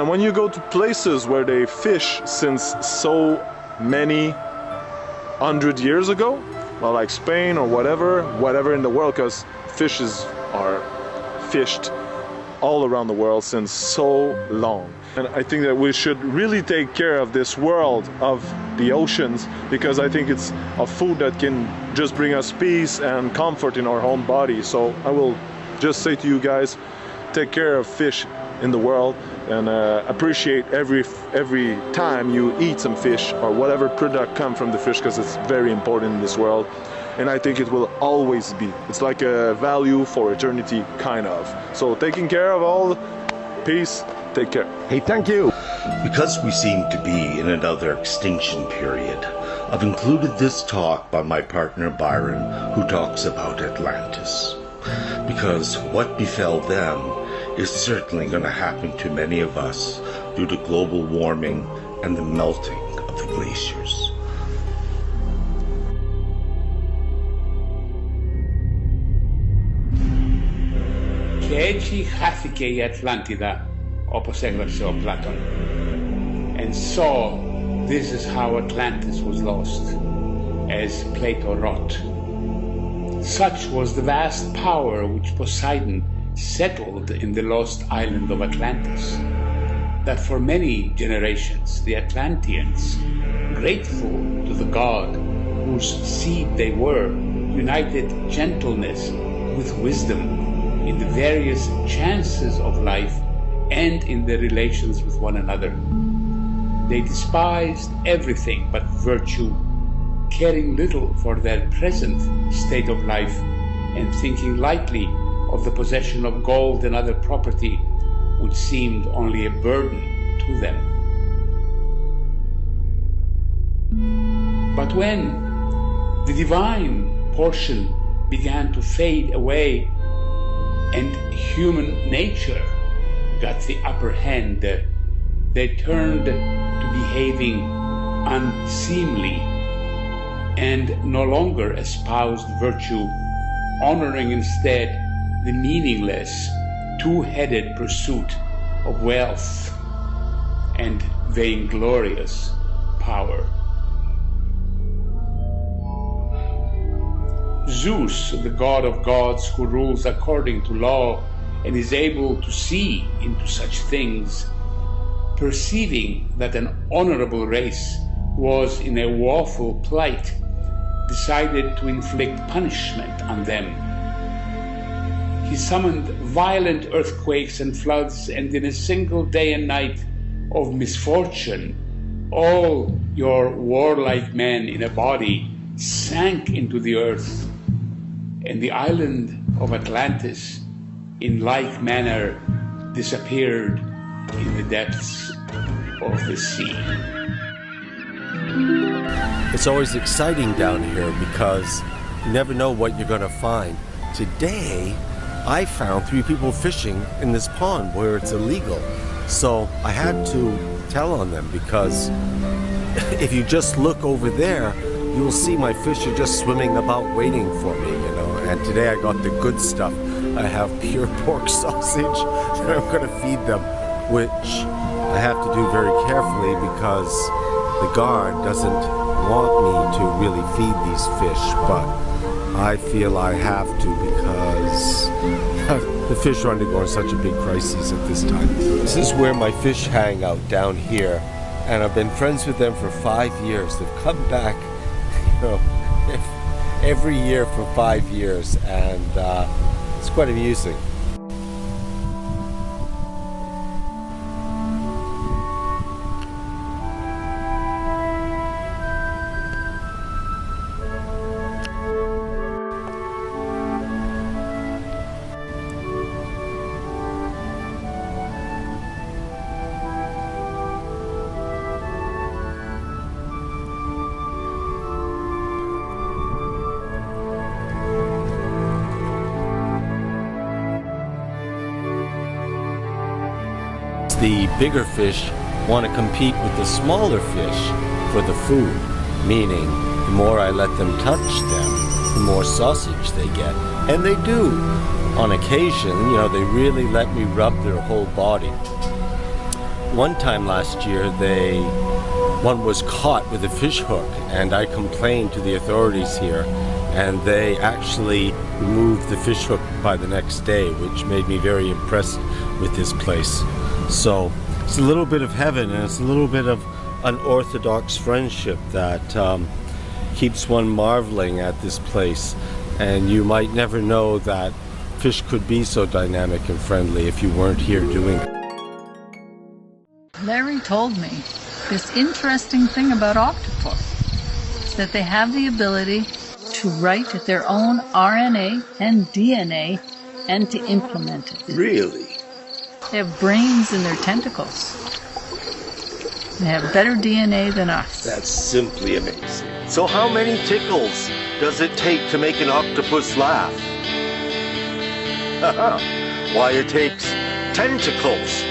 When you go to places where they fish since so many 100 years ago, well, like Spain or whatever in the world, because fishes are fished all around the world since so long. And I think that we should really take care of this world of the oceans, because I think it's a food that can just bring us peace and comfort in our own body. So I will just say to you guys, take care of fish in the world, and appreciate every time you eat some fish or whatever product come from the fish, because it's very important in this world. And I think it will always be. It's like a value for eternity, kind of. So taking care of all, peace, take care. Hey, thank you. Because we seem to be in another extinction period, I've included this talk by my partner Byron, who talks about Atlantis. Because what befell them is certainly going to happen to many of us due to global warming and the melting of the glaciers. Και έτσι χάθηκε η Ατλάντιδα, όπως έγραψε ο Πλάτων. And so, this is how Atlantis was lost, as Plato wrote. Such was the vast power which Poseidon settled in the lost island of Atlantis, that for many generations the Atlanteans, grateful to the god whose seed they were, united gentleness with wisdom in the various chances of life and in their relations with one another. They despised everything but virtue, caring little for their present state of life and thinking lightly of the possession of gold and other property, which seemed only a burden to them. But when the divine portion began to fade away and human nature got the upper hand, they turned to behaving unseemly and no longer espoused virtue, honoring instead the meaningless, two-headed pursuit of wealth and vainglorious power. Zeus, the god of gods who rules according to law and is able to see into such things, perceiving that an honorable race was in a woeful plight, decided to inflict punishment on them. He summoned violent earthquakes and floods, and in a single day and night of misfortune, all your warlike men in a body sank into the earth, and the island of Atlantis in like manner disappeared in the depths of the sea. It's always exciting down here because you never know what you're going to find. Today, I found 3 people fishing in this pond where it's illegal. So I had to tell on them, because if you just look over there, you'll see my fish are just swimming about waiting for me, you know. And today I got the good stuff. I have pure pork sausage that I'm going to feed them, which I have to do very carefully because the guard doesn't want me to really feed these fish, but I feel I have to because the fish are undergoing such a big crisis at this time. This is where my fish hang out, down here, and I've been friends with them for 5 years. They've come back, you know, every year for 5 years, and it's quite amusing. because the bigger fish want to compete with the smaller fish for the food, meaning the more I let them touch them, the more sausage they get. And they do. On occasion, you know, they really let me rub their whole body. One time last year, one was caught with a fish hook, and I complained to the authorities here, and they actually removed the fish hook by the next day, which made me very impressed with this place. So it's a little bit of heaven, and it's a little bit of unorthodox friendship that keeps one marveling at this place. And you might never know that fish could be so dynamic and friendly if you weren't here doing it. Larry told me this interesting thing about octopus is that they have the ability to write their own RNA and DNA and to implement it. Really? They have brains in their tentacles. They have better DNA than us. That's simply amazing. So how many tickles does it take to make an octopus laugh? Why, it takes tentacles.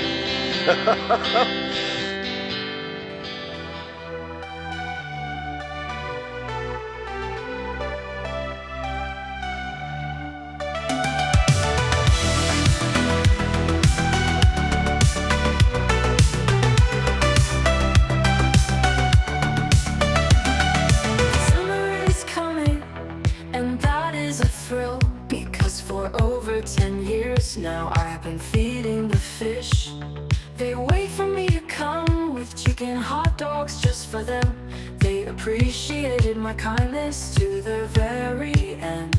Now I've been feeding the fish. They wait for me to come with chicken hot dogs just for them. They appreciated my kindness to the very end.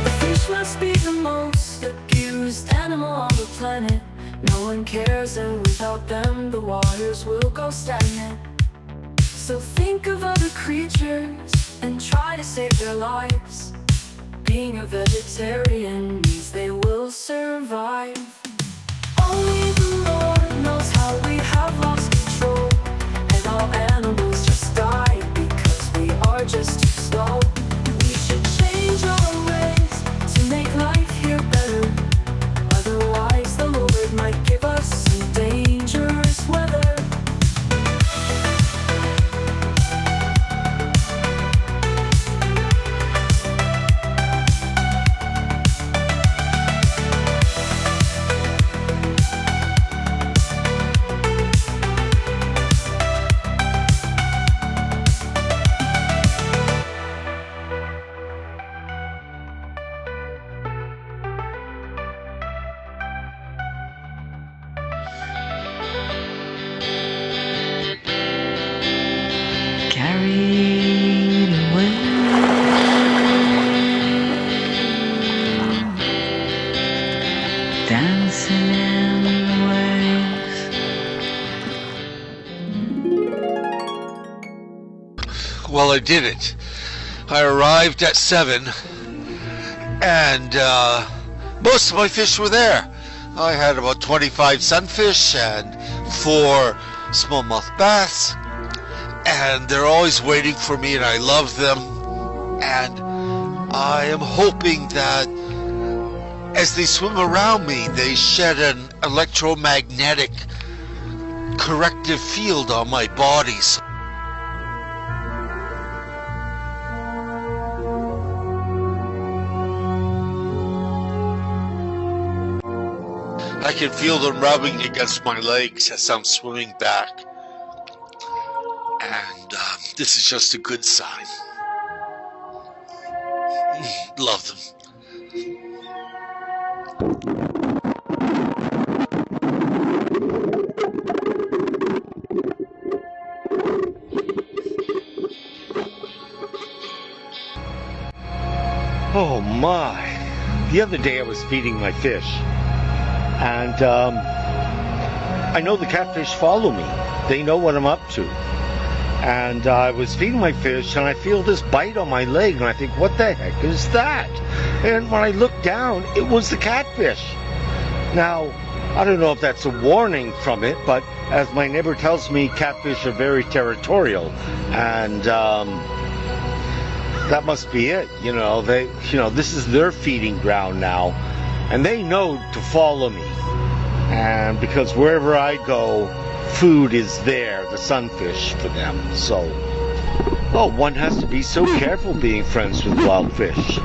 The fish must be the most abused animal on the planet. No one cares, and without them the waters will go stagnant. So think of other creatures and try to save their lives. Being a vegetarian means they will survive. Only the Lord knows how we have lost control, and all animals just die because we are just too slow. We should change our ways to make life here better. Otherwise the Lord might give us some dangerous weather. Carried away, dancing in the waves. Well, I did it. I arrived at 7, and most of my fish were there. I had about 25 sunfish and 4 smallmouth bass, and they're always waiting for me, and I love them. And I am hoping that as they swim around me, they shed an electromagnetic corrective field on my body. I can feel them rubbing against my legs as I'm swimming back. And this is just a good sign. Love them. Oh my. The other day I was feeding my fish, and I know the catfish follow me. They know what I'm up to. And I was feeding my fish, and I feel this bite on my leg, and I think, what the heck is that? And when I looked down, it was the catfish. Now, I don't know if that's a warning from it, but as my neighbor tells me, catfish are very territorial, and that must be it. This is their feeding ground now, and they know to follow me. And because wherever I go, food is there, the sunfish for them. So, one has to be so careful being friends with wild fish.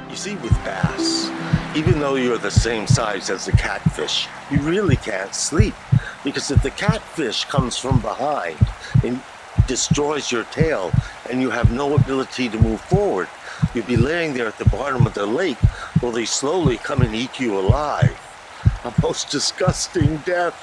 You see, with bass, even though you're the same size as the catfish, you really can't sleep. Because if the catfish comes from behind and destroys your tail and you have no ability to move forward, you'll be laying there at the bottom of the lake while they slowly come and eat you alive. A most disgusting death.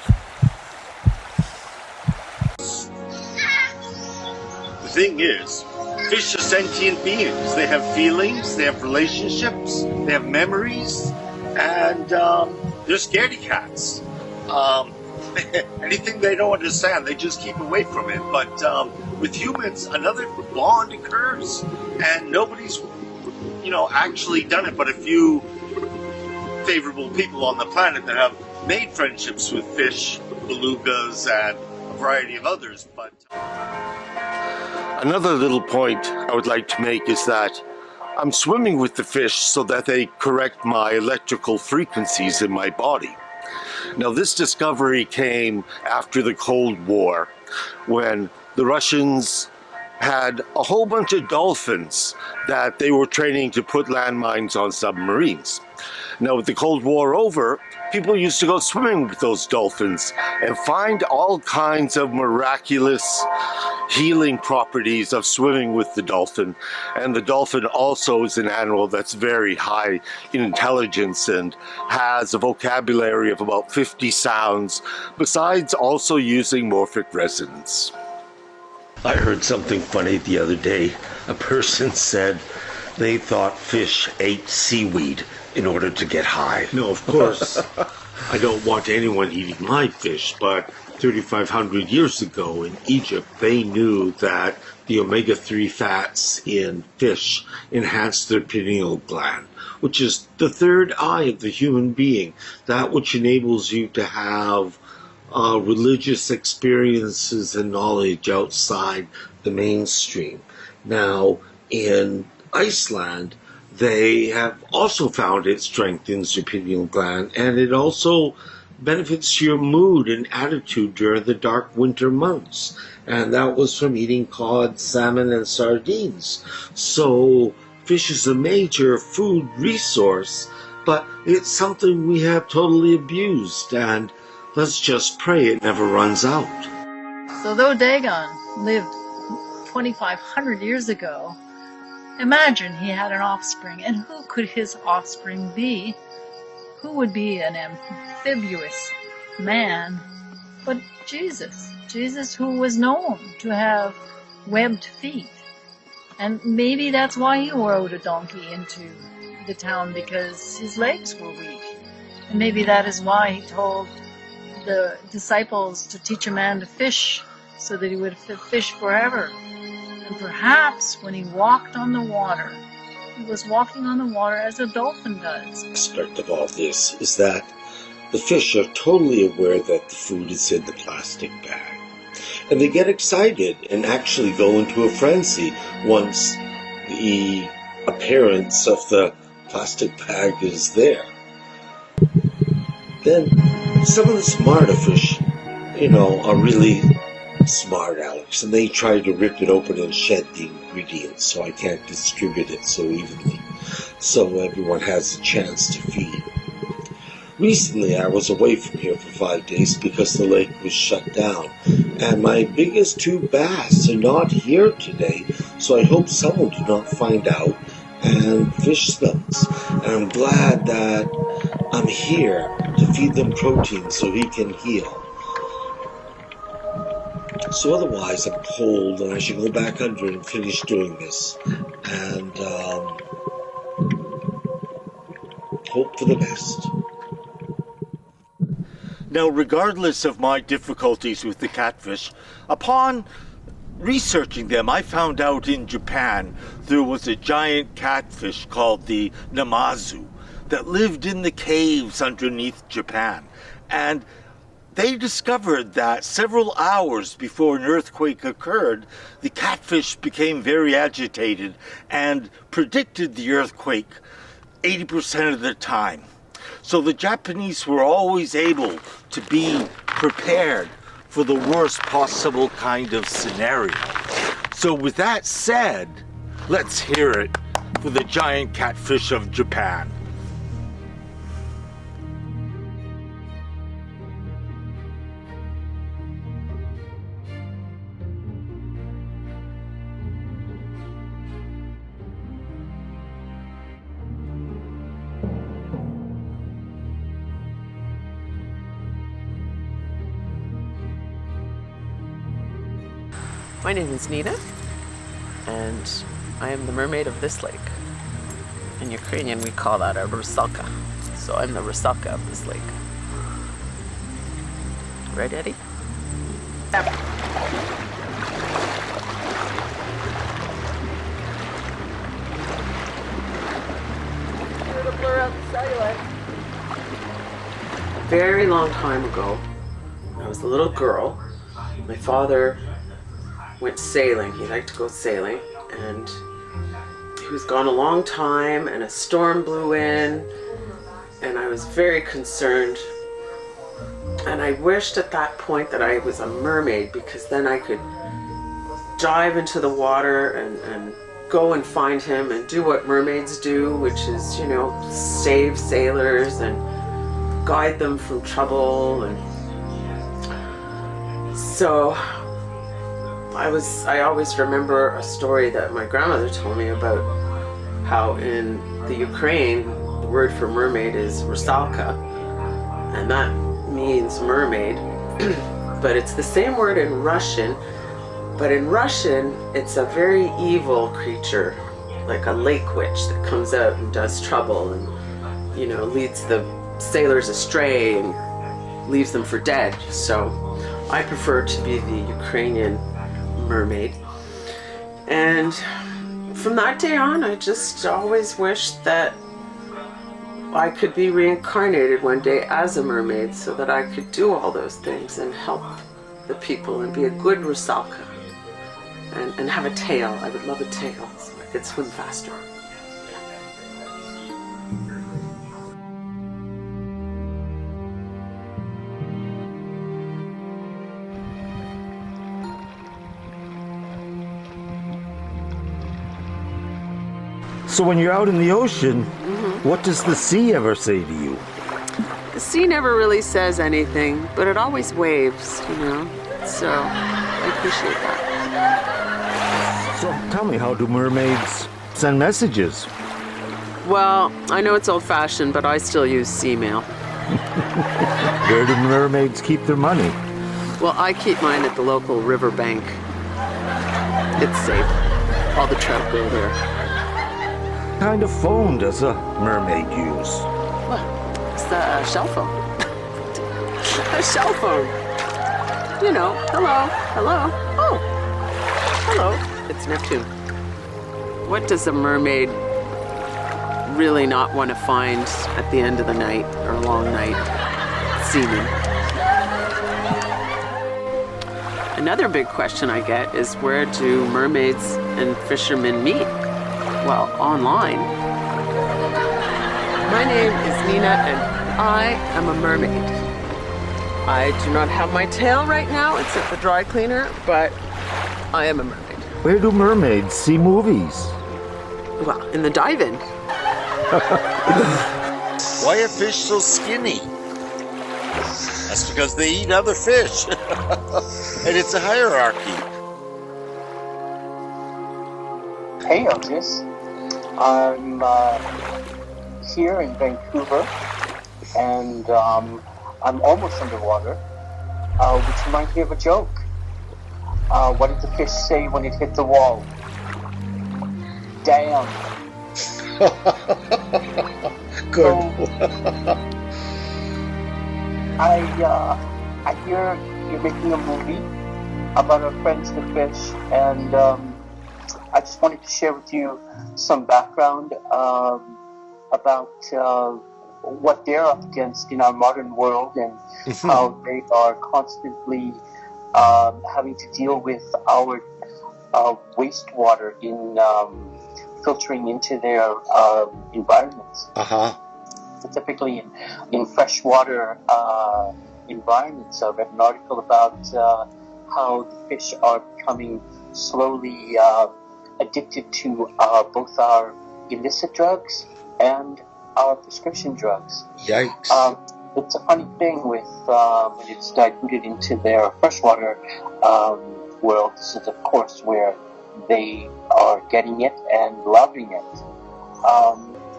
The thing is, fish are sentient beings. They have feelings, they have relationships, they have memories, and they're scaredy cats. Anything they don't understand, they just keep away from it. But with humans, another bond occurs, and nobody's, actually done it but a few favorable people on the planet that have made friendships with fish, belugas, and a variety of others. But another little point I would like to make is that I'm swimming with the fish so that they correct my electrical frequencies in my body. Now, this discovery came after the Cold War, when the Russians had a whole bunch of dolphins that they were training to put landmines on submarines. Now, with the Cold War over, people used to go swimming with those dolphins and find all kinds of miraculous healing properties of swimming with the dolphin. And the dolphin also is an animal that's very high in intelligence and has a vocabulary of about 50 sounds, besides also using morphic resonance. I heard something funny the other day. A person said they thought fish ate seaweed in order to get high. No, of course, I don't want anyone eating my fish, but 3,500 years ago in Egypt, they knew that the omega-3 fats in fish enhanced their pineal gland, which is the third eye of the human being, that which enables you to have religious experiences and knowledge outside the mainstream. Now, in Iceland, they have also found it strengthens your pineal gland, and it also benefits your mood and attitude during the dark winter months. And that was from eating cod, salmon, and sardines. So fish is a major food resource, but it's something we have totally abused, and let's just pray it never runs out. So though Dagon lived 2,500 years ago, imagine he had an offspring, and who could his offspring be? Who would be an amphibious man but Jesus? Jesus, who was known to have webbed feet. And maybe that's why he rode a donkey into the town, because his legs were weak. And maybe that is why he told the disciples to teach a man to fish, so that he would fish forever. And perhaps when he walked on the water, he was walking on the water as a dolphin does. The aspect of all this is that the fish are totally aware that the food is in the plastic bag. And they get excited and actually go into a frenzy once the appearance of the plastic bag is there. Then some of the smarter fish, are really smart, Alex, and they try to rip it open and shed the ingredients so I can't distribute it so evenly, so everyone has a chance to feed. Recently, I was away from here for 5 days because the lake was shut down, and my biggest 2 bass are not here today, so I hope someone did not find out and fish them. And I'm glad that I'm here to feed them protein so he can heal. So otherwise, I'm cold, and I should go back under and finish doing this, and hope for the best. Now, regardless of my difficulties with the catfish, upon researching them, I found out in Japan there was a giant catfish called the namazu that lived in the caves underneath Japan. And they discovered that several hours before an earthquake occurred, the catfish became very agitated and predicted the earthquake 80% of the time. So the Japanese were always able to be prepared for the worst possible kind of scenario. So with that said, let's hear it for the giant catfish of Japan. My name is Nina, and I am the mermaid of this lake. In Ukrainian, we call that a rusalka. So I'm the rusalka of this lake. Right, Eddie? Very long time ago, when I was a little girl, my father went sailing. He liked to go sailing, and he was gone a long time, and a storm blew in, and I was very concerned. And I wished at that point that I was a mermaid, because then I could dive into the water and go and find him and do what mermaids do, which is, you know, save sailors and guide them from trouble. And so I always remember a story that my grandmother told me about how in the Ukraine, the word for mermaid is rusalka, and that means mermaid, but it's the same word in Russian, but in Russian, it's a very evil creature, like a lake witch that comes out and does trouble and, you know, leads the sailors astray and leaves them for dead. So I prefer to be the Ukrainian mermaid. And from that day on, I just always wished that I could be reincarnated one day as a mermaid so that I could do all those things and help the people and be a good rusalka and have a tail. I would love a tail so I could swim faster. So when you're out in the ocean, what does the sea ever say to you? The sea never really says anything, but it always waves, you know, so I appreciate that. So tell me, how do mermaids send messages? Well, I know it's old-fashioned, but I still use sea mail. Where do mermaids keep their money? Well, I keep mine at the local river bank. It's safe. All the trout go there. What kind of phone does a mermaid use? Well, it's a shell phone. A shell phone. You know, hello, hello, oh, hello. It's Neptune. What does a mermaid really not want to find at the end of the night or a long night? Semen. Another big question I get is, where do mermaids and fishermen meet? Well, online. My name is Nina and I am a mermaid. I do not have my tail right now, it's at the dry cleaner, but I am a mermaid. Where do mermaids see movies? Well, in the dive-in. Why are fish so skinny? That's because they eat other fish. And it's a hierarchy. Hey, Otis. I'm here in Vancouver, and I'm almost underwater. Would you mind hearing a joke? What did the fish say when it hit the wall? Damn. Good. I hear you're making a movie about our friends the fish, and I just wanted to share with you some background. about what they're up against in our modern world and how they are constantly having to deal with our wastewater in filtering into their environments. Typically in freshwater environments. I read an article about how the fish are becoming slowly addicted to both our illicit drugs and our prescription drugs. Yikes. It's a funny thing with when it's diluted into their freshwater world. This is, of course, where they are getting it and loving it.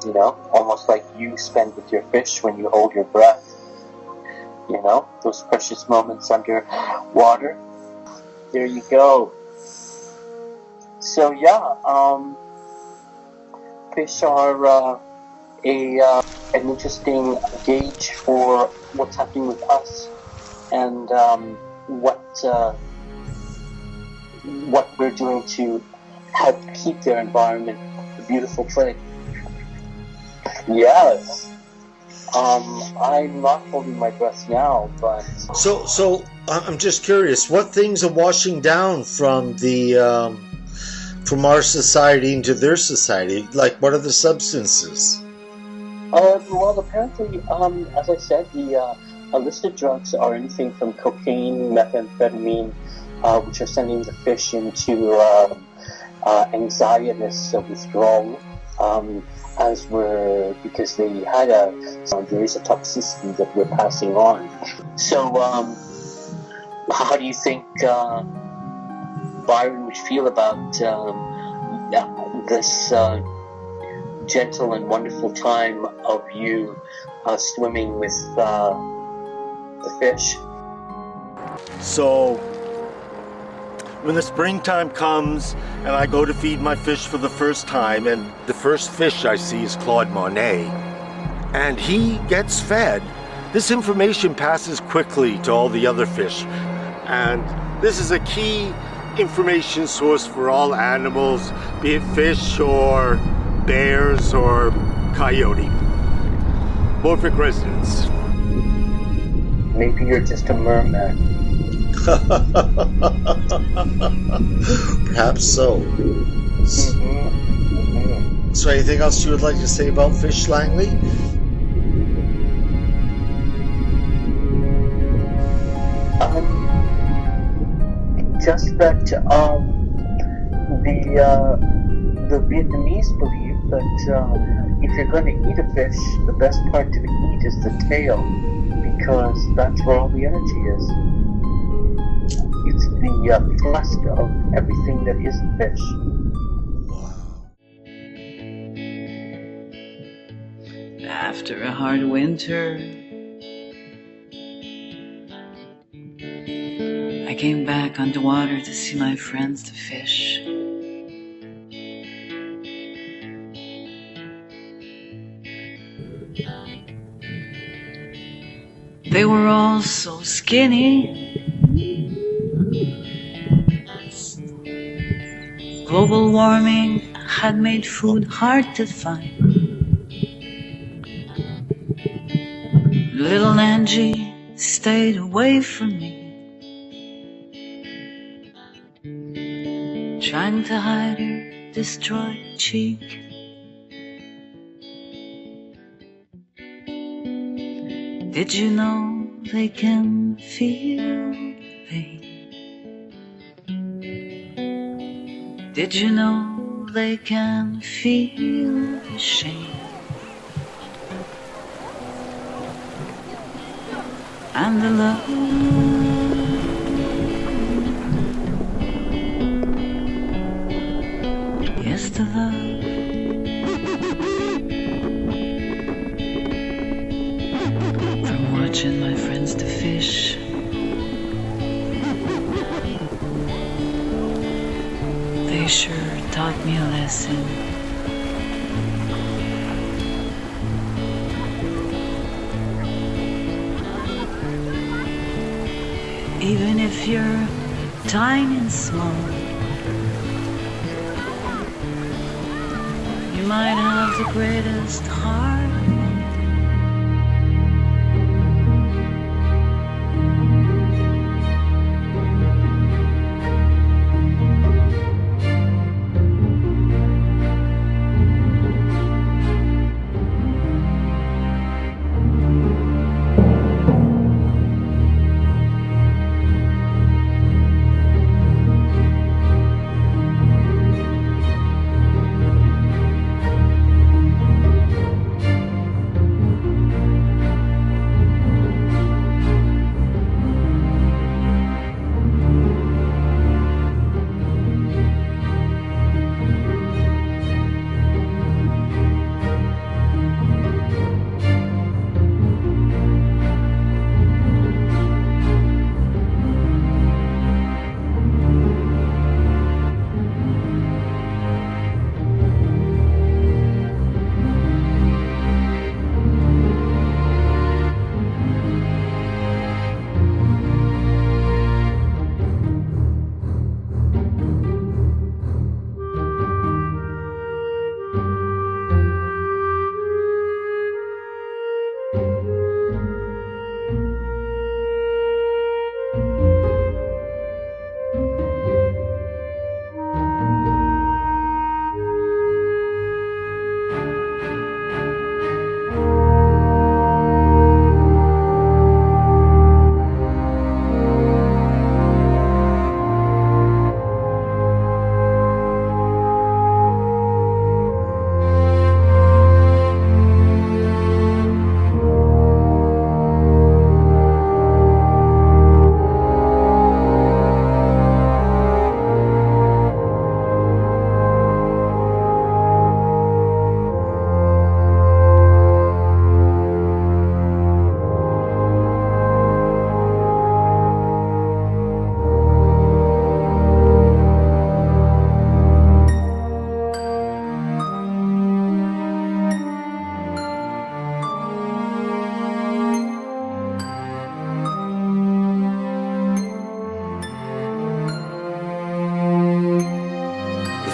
You know, almost like you spend with your fish when you hold your breath. You know, those precious moments under water. There you go. So yeah, fish are an interesting gauge for what's happening with us and what we're doing to help keep their environment a beautiful place. Yes. I'm not holding my breath now, but So I'm just curious, what things are washing down from the from our society into their society? Like, what are the substances? Well, apparently, as I said, the illicit drugs are anything from cocaine, methamphetamine, which are sending the fish into anxietous withdrawal, because they had there is a toxicity that we're passing on. So, how do you think Byron would feel about this gentle and wonderful time of you swimming with the fish? So, when the springtime comes and I go to feed my fish for the first time, and the first fish I see is Claude Monet, and he gets fed, this information passes quickly to all the other fish. And this is a key information source for all animals, be it fish or bears or coyote. Morphic resonance. Maybe you're just a merman. Perhaps so. So anything else you would like to say about fish, Langley? Just that the Vietnamese believe that if you're going to eat a fish, the best part to eat is the tail, because that's where all the energy is. It's the thrust of everything that is fish. After a hard winter, I came back underwater to see my friends, the fish. They were all so skinny. Global warming had made food hard to find. Little Angie stayed away from me, trying to hide her destroyed cheek. Did you know they can feel pain? Did you know they can feel the shame? And the love. Yes, the love. From watching my friends to fish, they sure taught me a lesson. Even if you're tiny and small, You might have the greatest heart.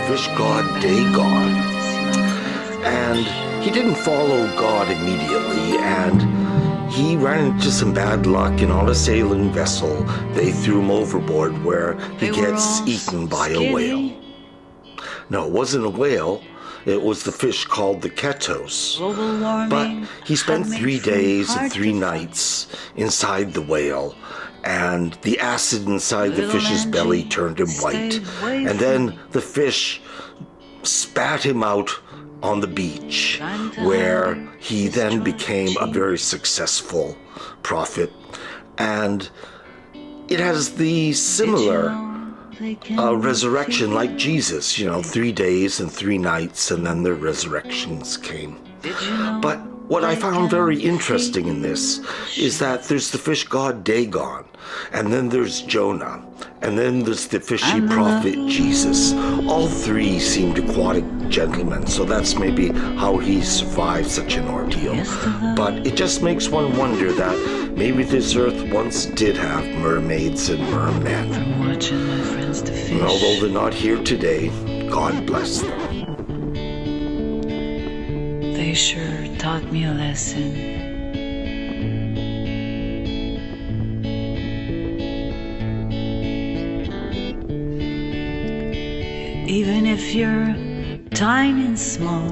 Fish god Dagon. And he didn't follow God immediately, and he ran into some bad luck, and on a sailing vessel they threw him overboard where he gets eaten by a whale. No, it wasn't a whale. It was the fish called the Ketos. But he spent 3 days and 3 nights inside the whale, and the acid inside the fish's belly turned him white. And then the fish spat him out on the beach, where he then became a very successful prophet. And it has the similar resurrection like Jesus, 3 days and 3 nights, and then the resurrections came. But what I found very interesting in this is that there's the fish god Dagon, and then there's Jonah, and then there's the fishy prophet Jesus. All 3 seemed aquatic gentlemen, so that's maybe how he survived such an ordeal. But it just makes one wonder that maybe this earth once did have mermaids and mermen. And although they're not here today, God bless them. They sure taught me a lesson. Even if you're tiny and small,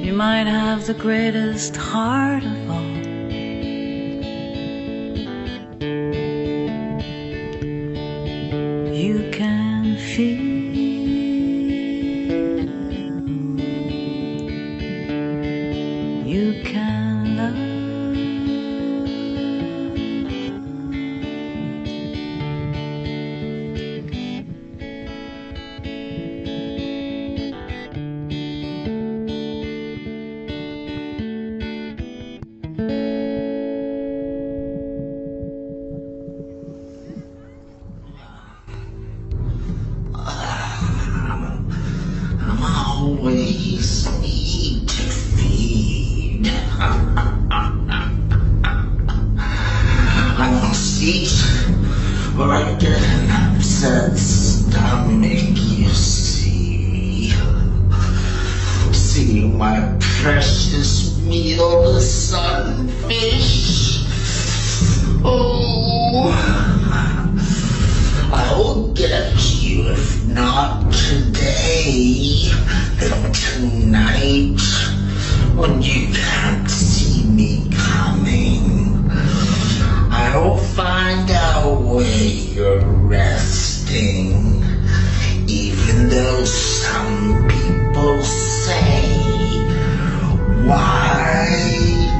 you might have the greatest heart of all. You can feel, you can love. Always need to feed. I must eat, or I get an abscess. stomach, you see. See my precious meal, the sunfish. Oh, I'll get you if not today, then tonight, when you can't see me coming. I'll find out where you're resting, even though some people say, why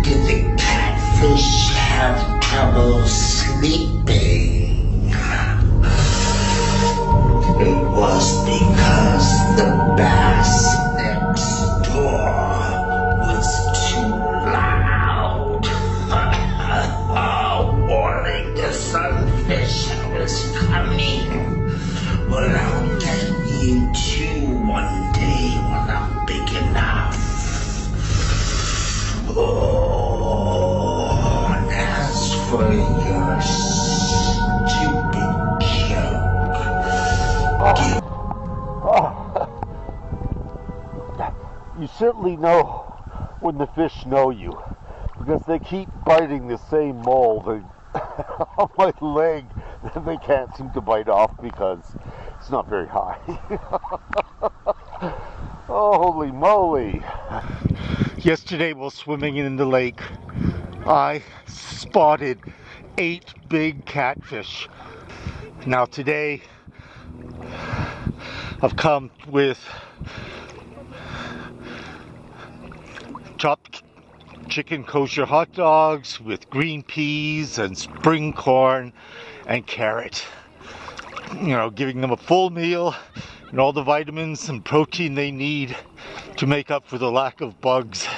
did the catfish have trouble sleeping? It was because the bass next door was too loud. Warning the sunfish I was coming. Well, I'll get you too one day when I'm big enough. Oh, and as for your stupid joke, You certainly know when the fish know you, because they keep biting the same mold on my leg that they can't seem to bite off because it's not very high. Oh, holy moly. Yesterday while swimming in the lake, I spotted 8 big catfish. Now today, I've come with chopped chicken kosher hot dogs with green peas and spring corn and carrot. You know, giving them a full meal and all the vitamins and protein they need to make up for the lack of bugs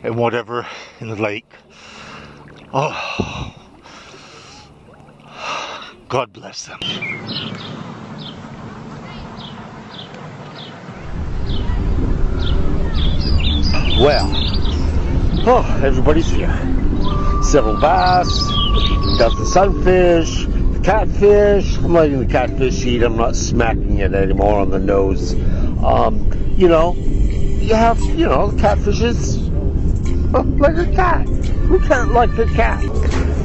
and whatever in the lake. Oh, God bless them. Well, oh, everybody's here. Several bass, got the sunfish, the catfish. I'm letting the catfish eat. I'm not smacking it anymore on the nose. You know, you have, you know, the catfish is like a cat. Who can't like a cat?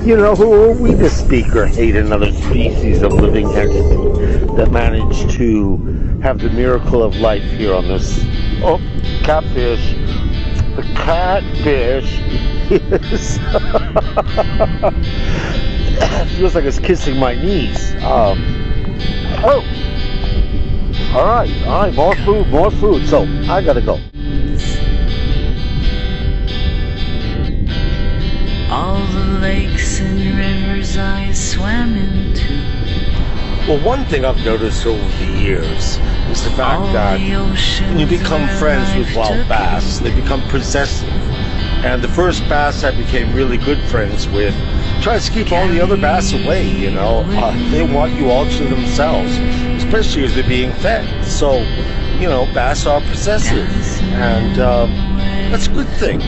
You know, who are we to speak or hate another species of living entity that managed to have the miracle of life here on this, oh, catfish. The catfish is feels like it's kissing my knees. Oh, all right, more food. So I gotta go. All the lakes and rivers I swam into. Well, one thing I've noticed over the years is the fact that when you become friends with wild bass, they become possessive. And the first bass I became really good friends with tries to keep all the other bass away, you know. They want you all to themselves, especially as they're being fed. So, you know, bass are possessive, and that's a good thing.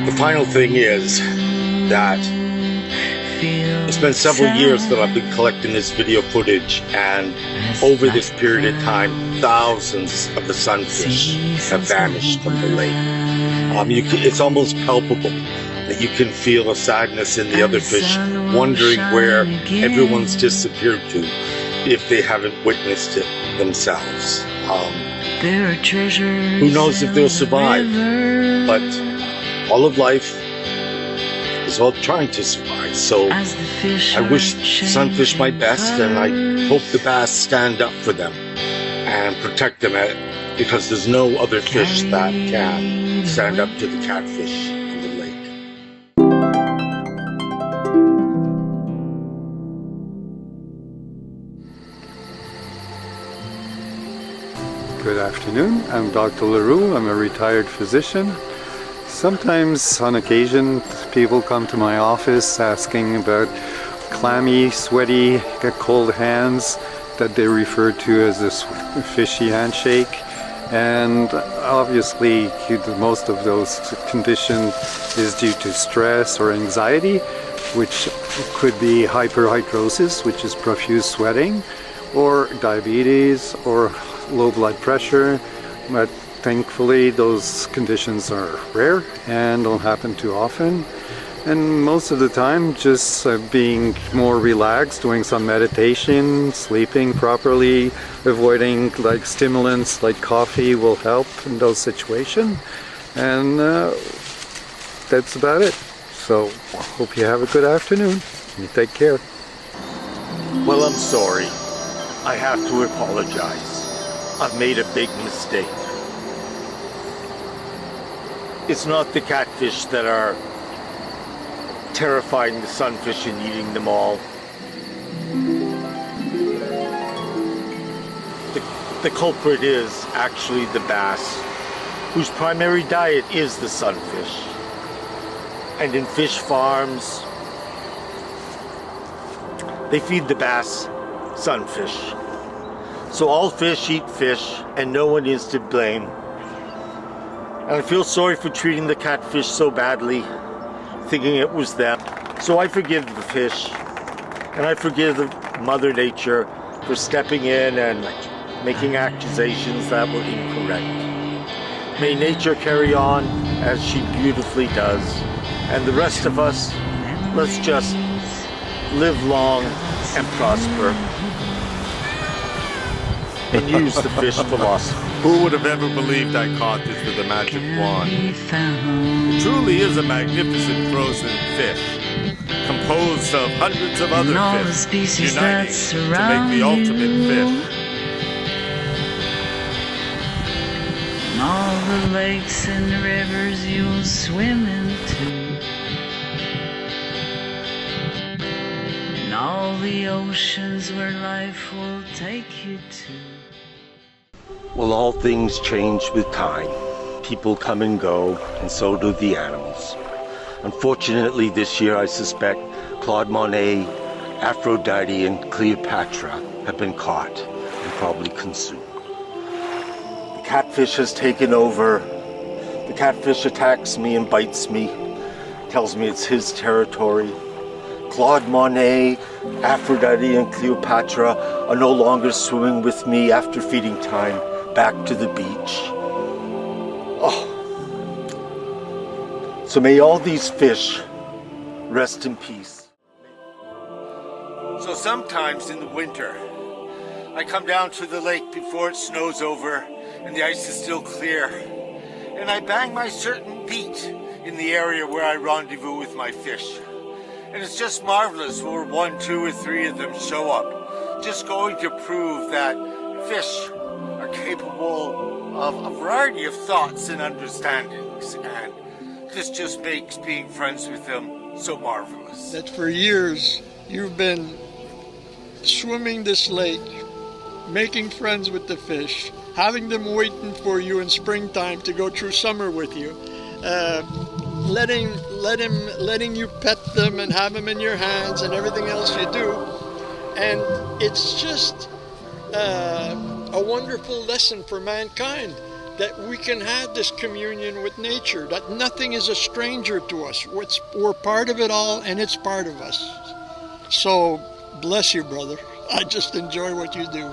The final thing is that it's been several years that I've been collecting this video footage, and over this period of time, thousands of the sunfish have vanished from the lake. It's almost palpable that you can feel a sadness in the other fish, wondering where everyone's disappeared to if they haven't witnessed it themselves. Who knows if they'll survive, but all of life is all trying to survive. So I wish sunfish my best, and I hope the bass stand up for them and protect them, because there's no other fish that can stand up to the catfish in the lake. Good afternoon, I'm Dr. LaRue. I'm a retired physician. Sometimes, on occasion, people come to my office asking about clammy, sweaty, cold hands that they refer to as a fishy handshake. And obviously most of those conditions is due to stress or anxiety, which could be hyperhidrosis, which is profuse sweating, or diabetes or low blood pressure. But thankfully those conditions are rare and don't happen too often. And most of the time just being more relaxed, doing some meditation, sleeping properly, avoiding like stimulants like coffee will help in those situations. And that's about it. So hope you have a good afternoon. You take care. Well, I'm sorry. I have to apologize. I've made a big mistake. It's not the catfish that are terrifying the sunfish and eating them all. The culprit is actually the bass, whose primary diet is the sunfish. And in fish farms, they feed the bass sunfish. So all fish eat fish, and no one is to blame. And I feel sorry for treating the catfish so badly, thinking it was them. So I forgive the fish, and I forgive Mother Nature for stepping in and making accusations that were incorrect. May nature carry on as she beautifully does, and the rest of us, let's just live long and prosper and use the fish philosophy. Who would have ever believed I caught this with a magic wand? It truly is a magnificent frozen fish, composed of hundreds of other fish, uniting to make the ultimate fish. And all the lakes and rivers you'll swim into, and all the oceans where life will take you to. Well, all things change with time. People come and go, and so do the animals. Unfortunately, this year I suspect Claude Monet, Aphrodite, and Cleopatra have been caught and probably consumed. The catfish has taken over. The catfish attacks me and bites me, tells me it's his territory. Claude Monet, Aphrodite, and Cleopatra are no longer swimming with me after feeding time back to the beach. Oh. So may all these fish rest in peace. So sometimes in the winter, I come down to the lake before it snows over and the ice is still clear, and I bang my certain beat in the area where I rendezvous with my fish. And it's just marvelous where 1, 2, or 3 of them show up, just going to prove that fish are capable of a variety of thoughts and understandings, and this just makes being friends with them so marvelous. That for years you've been swimming this lake, making friends with the fish, having them waiting for you in springtime to go through summer with you, letting you pet them and have them in your hands and everything else you do. And it's just a wonderful lesson for mankind that we can have this communion with nature, that nothing is a stranger to us. We're part of it all, and it's part of us. So bless you, brother. I just enjoy what you do.